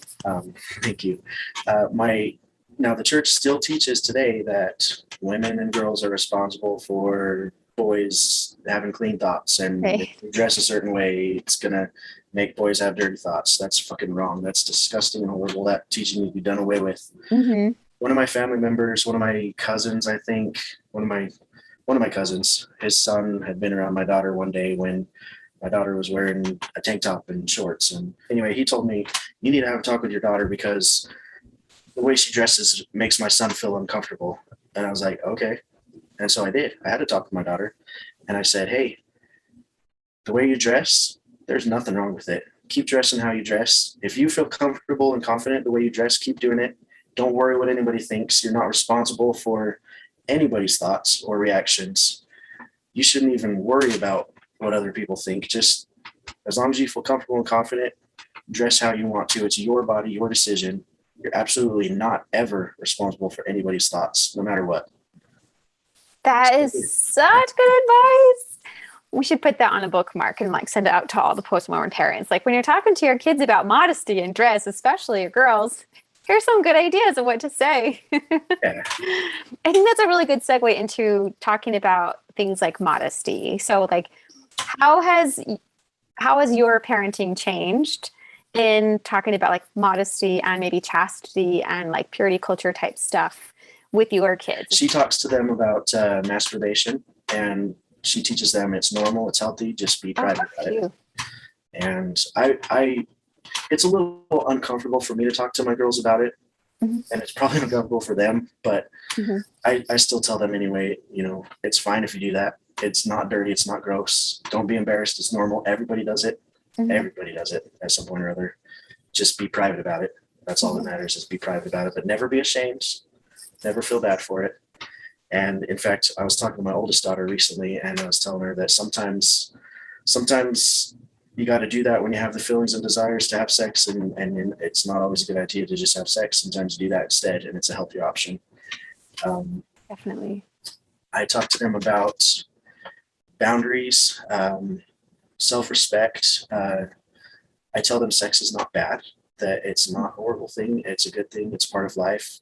Thank you. Now the church still teaches today that women and girls are responsible for boys having clean thoughts, and if you dress a certain way, it's gonna make boys have dirty thoughts. That's fucking wrong. That's disgusting and horrible. That teaching needs to be done away with. Mm-hmm. One of my family members, one of my cousins, I think, one of my cousins, his son had been around my daughter one day when my daughter was wearing a tank top and shorts. And anyway, he told me, you need to have a talk with your daughter because the way she dresses makes my son feel uncomfortable. And I was like, okay. And so I did. I had to talk with my daughter. And I said, hey, the way you dress, there's nothing wrong with it. Keep dressing how you dress. If you feel comfortable and confident the way you dress, keep doing it. Don't worry what anybody thinks. You're not responsible for anybody's thoughts or reactions. You shouldn't even worry about what other people think. Just as long as you feel comfortable and confident, dress how you want to. It's your body, your decision. You're absolutely not ever responsible for anybody's thoughts, no matter what. That is such good advice. We should put that on a bookmark and like send it out to all the post-Mormon parents. Like when you're talking to your kids about modesty and dress, especially your girls, here's some good ideas of what to say. Yeah. I think that's a really good segue into talking about things like modesty. So like how has your parenting changed in talking about like modesty and maybe chastity and like purity culture type stuff with your kids? She talks to them about masturbation, and she teaches them it's normal, it's healthy, just be private about it. And I it's a little uncomfortable for me to talk to my girls about it. Mm-hmm. And it's probably uncomfortable for them, but mm-hmm. I still tell them anyway, it's fine if you do that. It's not dirty. It's not gross. Don't be embarrassed. It's normal. Everybody does it. Mm-hmm. Everybody does it at some point or other. Just be private about it. That's all that matters, is be private about it, but never be ashamed. Never feel bad for it. And in fact, I was talking to my oldest daughter recently, and I was telling her that sometimes you got to do that when you have the feelings and desires to have sex, and it's not always a good idea to just have sex. Sometimes you do that instead, and it's a healthier option. Definitely. I talk to them about boundaries, self-respect. I tell them sex is not bad, that it's not a horrible thing. It's a good thing. It's part of life.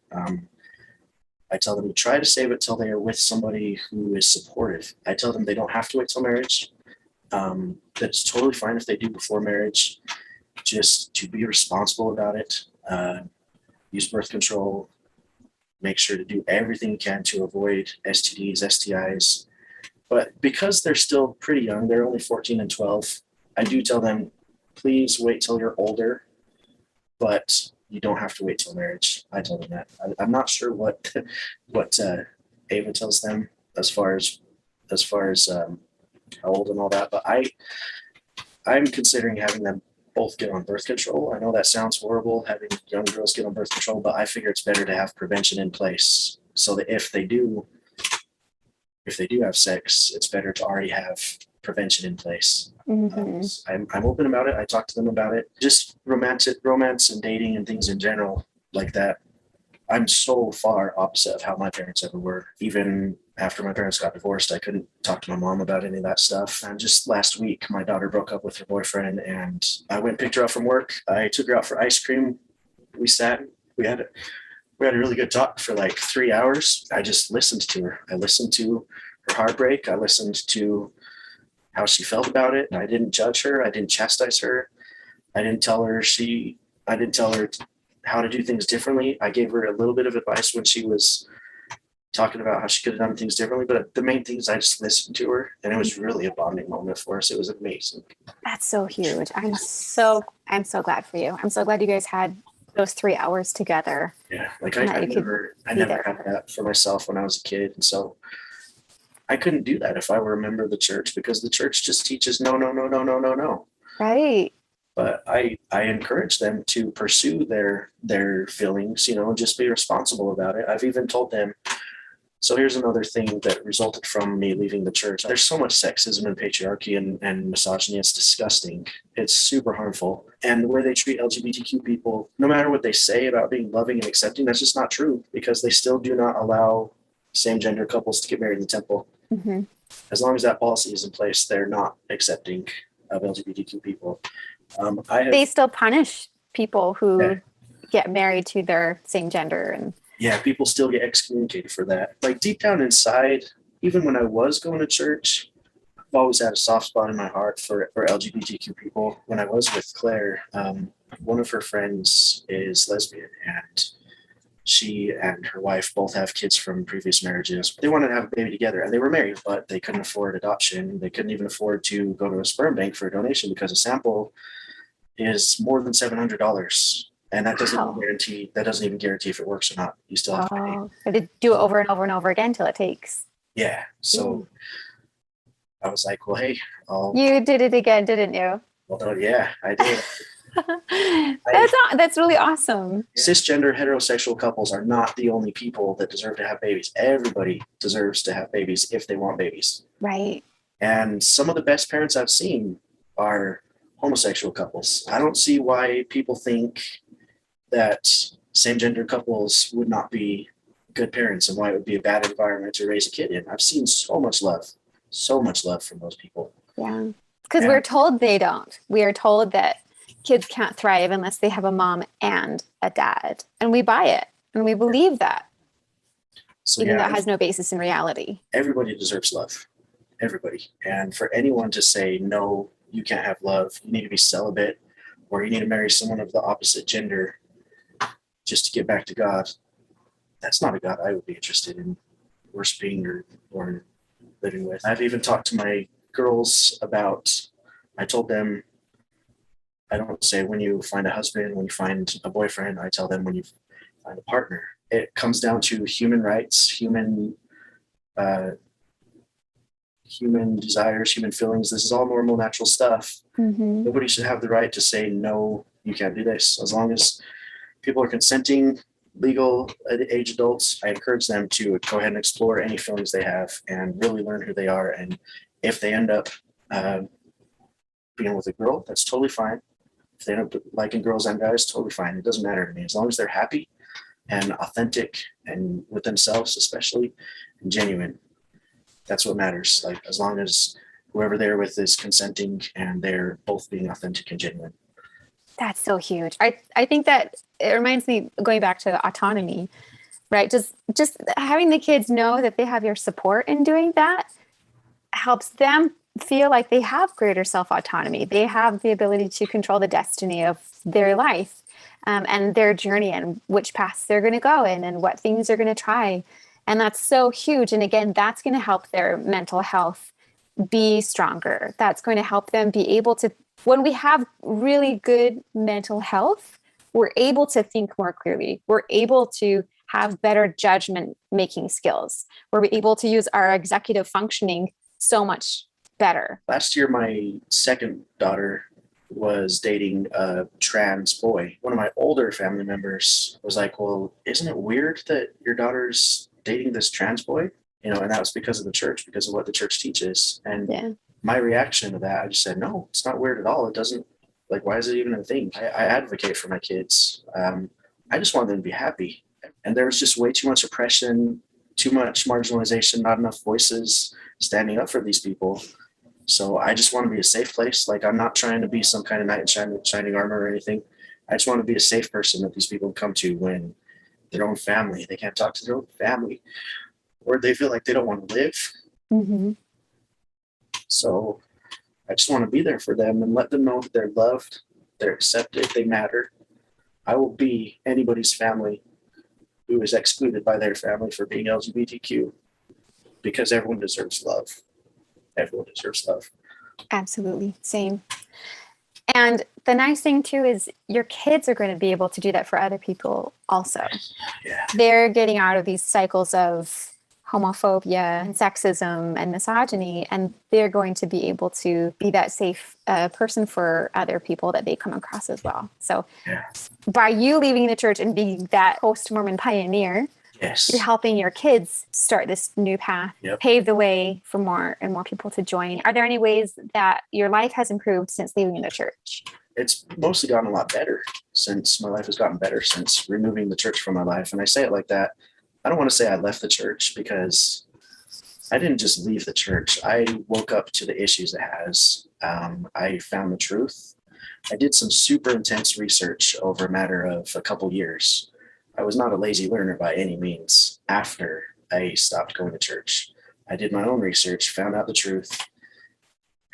I tell them to try to save it till they are with somebody who is supportive. I tell them they don't have to wait till marriage. That's totally fine if they do before marriage, just to be responsible about it. Use birth control. Make sure to do everything you can to avoid STDs, STIs. But because they're still pretty young, they're only 14 and 12, I do tell them, please wait till you're older, but you don't have to wait till marriage. I tell them that. I'm not sure what Ava tells them as far as how old and all that, but I'm considering having them both get on birth control. I know that sounds horrible, having young girls get on birth control, but I figure it's better to have prevention in place so that if they do have sex, it's better to already have prevention in place. Mm-hmm. I'm open about it. I talk to them about it. Just romance and dating and things in general like that. I'm so far opposite of how my parents ever were. Even after my parents got divorced, I couldn't talk to my mom about any of that stuff. And just last week, my daughter broke up with her boyfriend, and I went and picked her up from work. I took her out for ice cream. We sat, we had a really good talk for like 3 hours. I just listened to her. I listened to her heartbreak. I listened to how she felt about it. I didn't judge her. I didn't chastise her. I didn't tell her how to do things differently. I gave her a little bit of advice when she was talking about how she could have done things differently. But the main thing is I just listened to her, and it was really a bonding moment for us. It was amazing. That's so huge. I'm so glad for you. I'm so glad you guys had those 3 hours together. Yeah, like I never had that for myself when I was a kid, and so I couldn't do that if I were a member of the church, because the church just teaches no, no, no, no, no, no, no. Right. But I encourage them to pursue their feelings, just be responsible about it. I've even told them. So here's another thing that resulted from me leaving the church. There's so much sexism and patriarchy and misogyny. It's disgusting. It's super harmful. And the way they treat LGBTQ people, no matter what they say about being loving and accepting, that's just not true, because they still do not allow same-gender couples to get married in the temple. Mm-hmm. As long as that policy is in place, they're not accepting of LGBTQ people. They still punish people who get married to their same gender. And people still get excommunicated for that. Like deep down inside, even when I was going to church, I've always had a soft spot in my heart for LGBTQ people. When I was with Claire, one of her friends is lesbian, and she and her wife both have kids from previous marriages. They wanted to have a baby together, and they were married, but they couldn't afford adoption. They couldn't even afford to go to a sperm bank for a donation, because a sample is more than $700, and that doesn't even guarantee if it works or not. You still have to pay. But to do it over and over and over again till it takes. Yeah. So I was like, well, hey, you did it again, didn't you? Well, yeah, I did. That's really awesome. Cisgender heterosexual couples are not the only people that deserve to have babies. Everybody deserves to have babies if they want babies. Right. And some of the best parents I've seen are homosexual couples. I don't see why people think that same-gender couples would not be good parents, and why it would be a bad environment to raise a kid in. I've seen so much love from those people. Yeah. Because we're told they don't. We are told that kids can't thrive unless they have a mom and a dad. And we buy it. And we believe that. So, even though it has no basis in reality. Everybody deserves love. Everybody. And for anyone to say, no, you can't have love, you need to be celibate, or you need to marry someone of the opposite gender just to get back to God, that's not a God I would be interested in worshiping or living with. I've even talked to my girls about, I told them, I don't say when you find a husband, when you find a boyfriend. I tell them when you find a partner. It comes down to human rights, human desires, human feelings. This is all normal, natural stuff. Mm-hmm. Nobody should have the right to say, no, you can't do this. As long as people are consenting, legal age adults, I encourage them to go ahead and explore any feelings they have and really learn who they are. And if they end up being with a girl, that's totally fine. If they end up liking girls and guys, totally fine. It doesn't matter to me. As long as they're happy and authentic and with themselves, especially, and genuine, that's what matters. Like, as long as whoever they're with is consenting and they're both being authentic and genuine. That's so huge. I think that it reminds me, going back to autonomy, right? Just having the kids know that they have your support in doing that helps them feel like they have greater self-autonomy. They have the ability to control the destiny of their life and their journey, and which paths they're going to go in and what things they're going to try. And that's so huge. And again, that's going to help their mental health be stronger. That's going to help them be able to, when we have really good mental health, we're able to think more clearly. We're able to have better judgment making skills. We're able to use our executive functioning so much better. Last year, my second daughter was dating a trans boy. One of my older family members was like, well, isn't it weird that your daughter's dating this trans boy? And that was because of the church, because of what the church teaches. And my reaction to that, I just said, no, it's not weird at all. It doesn't, like, why is it even a thing? I advocate for my kids. I just want them to be happy. And there was just way too much oppression, too much marginalization, not enough voices standing up for these people. So I just want to be a safe place. Like, I'm not trying to be some kind of knight in shining armor or anything. I just want to be a safe person that these people come to when their own family, they can't talk to their own family, or they feel like they don't want to live. Mm-hmm. So I just want to be there for them and let them know that they're loved, they're accepted, they matter. I will be anybody's family who is excluded by their family for being LGBTQ, because everyone deserves love. Everyone deserves love. Absolutely. Same. And the nice thing too is your kids are going to be able to do that for other people also. Yeah. They're getting out of these cycles of homophobia and sexism and misogyny, and they're going to be able to be that safe person for other people that they come across as well. So Yeah. by you leaving the church and being that post-Mormon pioneer, Yes. you're helping your kids start this new path, Yep. pave the way for more and more people to join. Are there any ways that your life has improved since leaving the church? It's mostly gotten a lot better since my life has gotten better since removing the church from my life. And I say it like that. I don't want to say I left the church, because I didn't just leave the church. I woke up to the issues it has. I found the truth. I did some super intense research over a matter of a couple years. I was not a lazy learner by any means. After I stopped going to church, I did my own research, found out the truth,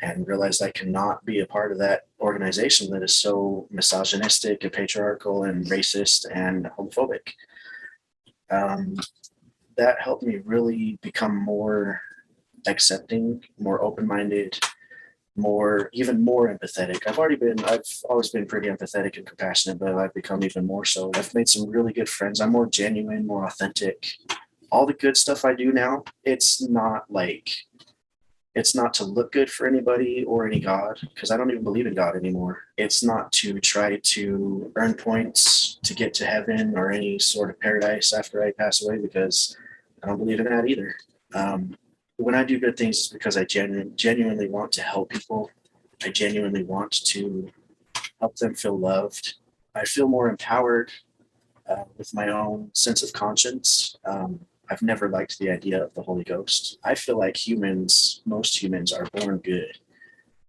and realized I cannot be a part of that organization that is so misogynistic and patriarchal and racist and homophobic. That helped me really become more accepting, more open-minded, even more empathetic. I've always been pretty empathetic and compassionate, but I've become even more so. I've made some really good friends. I'm more genuine, more authentic. All the good stuff I do now, it's not to look good for anybody or any God, because I don't even believe in God anymore. It's not to try to earn points to get to heaven or any sort of paradise after I pass away, because I don't believe in that either. When I do good things, it's because I genuinely want to help people. I genuinely want to help them feel loved. I feel more empowered with my own sense of conscience. I've never liked the idea of the Holy Ghost. I feel like most humans are born good.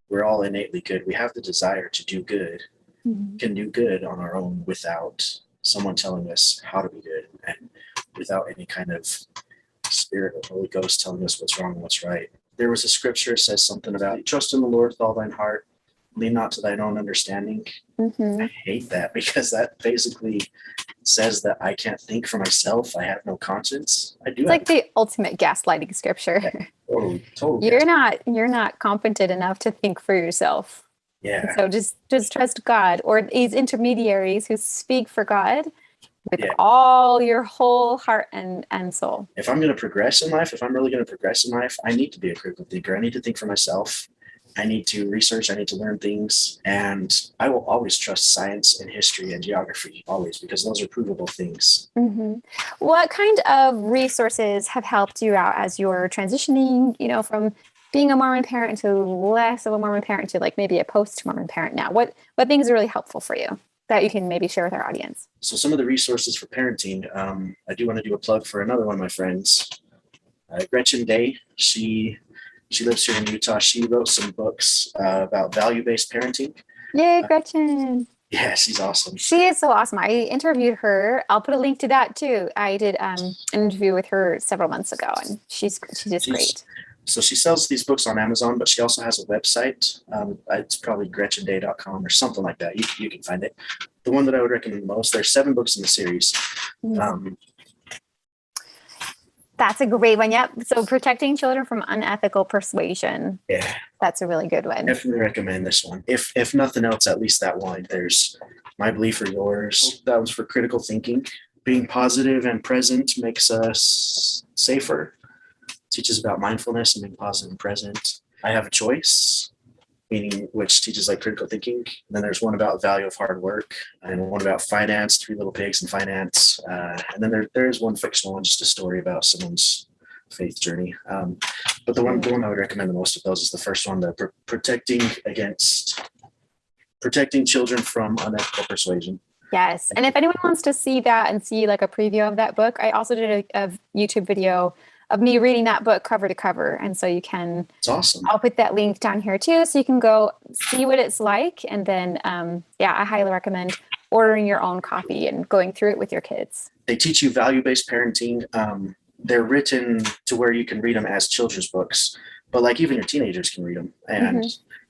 We're all innately good. We have the desire to do good, can do good on our own without someone telling us how to be good, and without any kind of spirit of Holy Ghost telling us what's wrong and what's right. There was a scripture that says something about trust in the Lord with all thine heart, lean not to thine own understanding. I hate that, because that basically says that I can't think for myself. I have no conscience. I do. It's like the ultimate gaslighting scripture. Yeah, totally. You're not competent enough to think for yourself. Yeah. So just trust God, or these intermediaries who speak for God with Yeah. all your whole heart and soul. If I'm going to progress in life, if I'm really going to progress in life, I need to be a critical thinker. I need to think for myself. I need to research. I need to learn things. And I will always trust science and history and geography, always, because those are provable things. What kind of resources have helped you out as you're transitioning, from being a Mormon parent to less of a Mormon parent to like maybe a post-Mormon parent now? What things are really helpful for you that you can maybe share with our audience? So some of the resources for parenting, I do want to do a plug for another one of my friends, Gretchen Day. She lives here in Utah. She wrote some books about value-based parenting. Yay, Gretchen. Yeah, she's awesome. She is so awesome. I interviewed her. I'll put a link to that too. I did an interview with her several months ago, and she's just great. So she sells these books on Amazon, but she also has a website. It's probably gretchenday.com or something like that. You can find it. The one that I would recommend the most, there's 7 books in the series. That's a great one. Yep. So protecting children from unethical persuasion. Yeah. That's a really good one. Definitely recommend this one. If nothing else, at least that one. There's My Belief or Yours. That was for critical thinking. Being positive and present makes us safer. Teaches about mindfulness and being positive and present. I Have a Choice, which teaches like critical thinking. And then there's one about value of hard work, and one about finance, 3 Little Pigs and finance. And then there is one fictional one, just a story about someone's faith journey. But the one I would recommend the most of those is the first one, the protecting children from unethical persuasion. Yes. And if anyone wants to see that and see like a preview of that book, I also did a YouTube video of me reading that book cover to cover. And so you can, It's awesome. I'll put that link down here too. So you can go see what it's like. And then, I highly recommend ordering your own copy and going through it with your kids. They teach you value-based parenting. They're written to where you can read them as children's books, but like even your teenagers can read them. And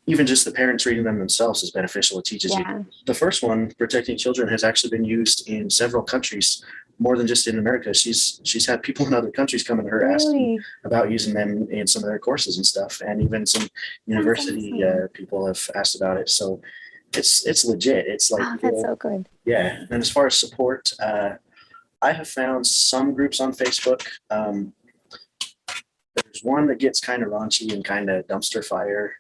even just the parents reading them themselves is beneficial. It teaches you. The first one, Protecting Children, has actually been used in several countries, more than just in America. She's had people in other countries coming to her asking about using them in some of their courses and stuff. And even some university people have asked about it. So it's legit. It's like, that's so good. Yeah. And as far as support, I have found some groups on Facebook. There's one that gets kind of raunchy and kind of dumpster fire.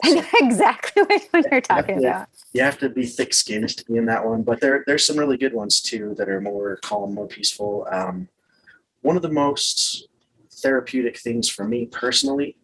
I know exactly which one you're talking about. You have to be thick-skinned to be in that one, but there's some really good ones too that are more calm, more peaceful. One of the most therapeutic things for me personally,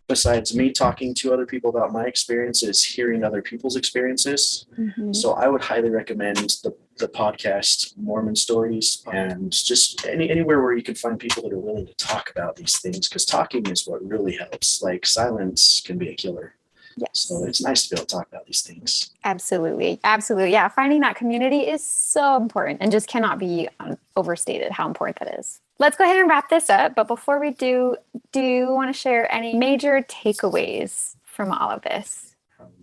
besides me talking to other people about my experience, is hearing other people's experiences. So I would highly recommend the podcast Mormon Stories, and just anywhere where you can find people that are willing to talk about these things, because talking is what really helps. Like silence can be a killer. Yes. So it's nice to be able to talk about these things. Absolutely. Absolutely. Yeah. Finding that community is so important and just cannot be overstated how important that is. Let's go ahead and wrap this up. But before we do you want to share any major takeaways from all of this?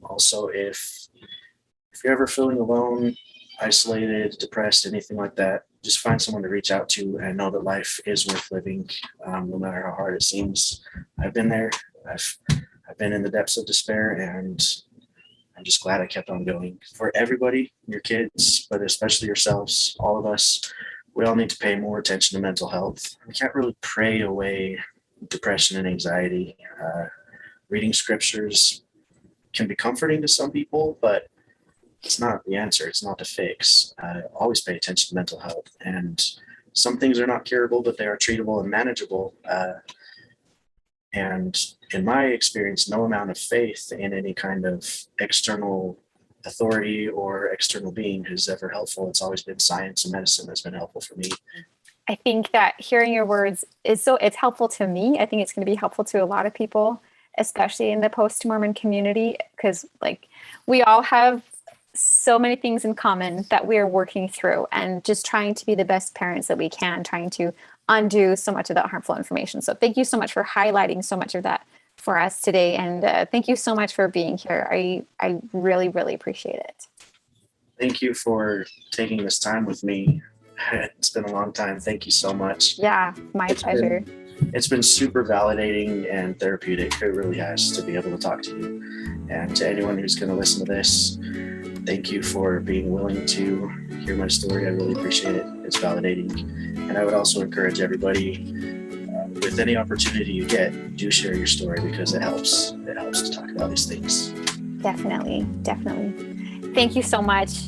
Also, if you're ever feeling alone, isolated, depressed, anything like that, just find someone to reach out to and know that life is worth living, no matter how hard it seems. I've been there. I've been in the depths of despair, and I'm just glad I kept on going. For everybody, your kids, but especially yourselves, all of us, we all need to pay more attention to mental health. We can't really pray away depression and anxiety. Reading scriptures can be comforting to some people, but it's not the answer. It's not the fix. Always pay attention to mental health. And some things are not curable, but they are treatable and manageable. And in my experience, no amount of faith in any kind of external authority or external being is ever helpful. It's always been science and medicine that's been helpful for me. I think that hearing your words it's helpful to me. I think it's going to be helpful to a lot of people, especially in the post-Mormon community, because like we all have so many things in common that we are working through, and just trying to be the best parents that we can, trying to undo so much of that harmful information. So thank you so much for highlighting so much of that for us today. And thank you so much for being here. I really, really appreciate it. Thank you for taking this time with me. It's been a long time. Thank you so much. Yeah, my pleasure. It's been super validating and therapeutic. It really has, to be able to talk to you. And to anyone who's going to listen to this, thank you for being willing to hear my story. I really appreciate it. It's validating. And I would also encourage everybody, with any opportunity you get, do share your story, because it helps. It helps to talk about these things. Definitely. Thank you so much.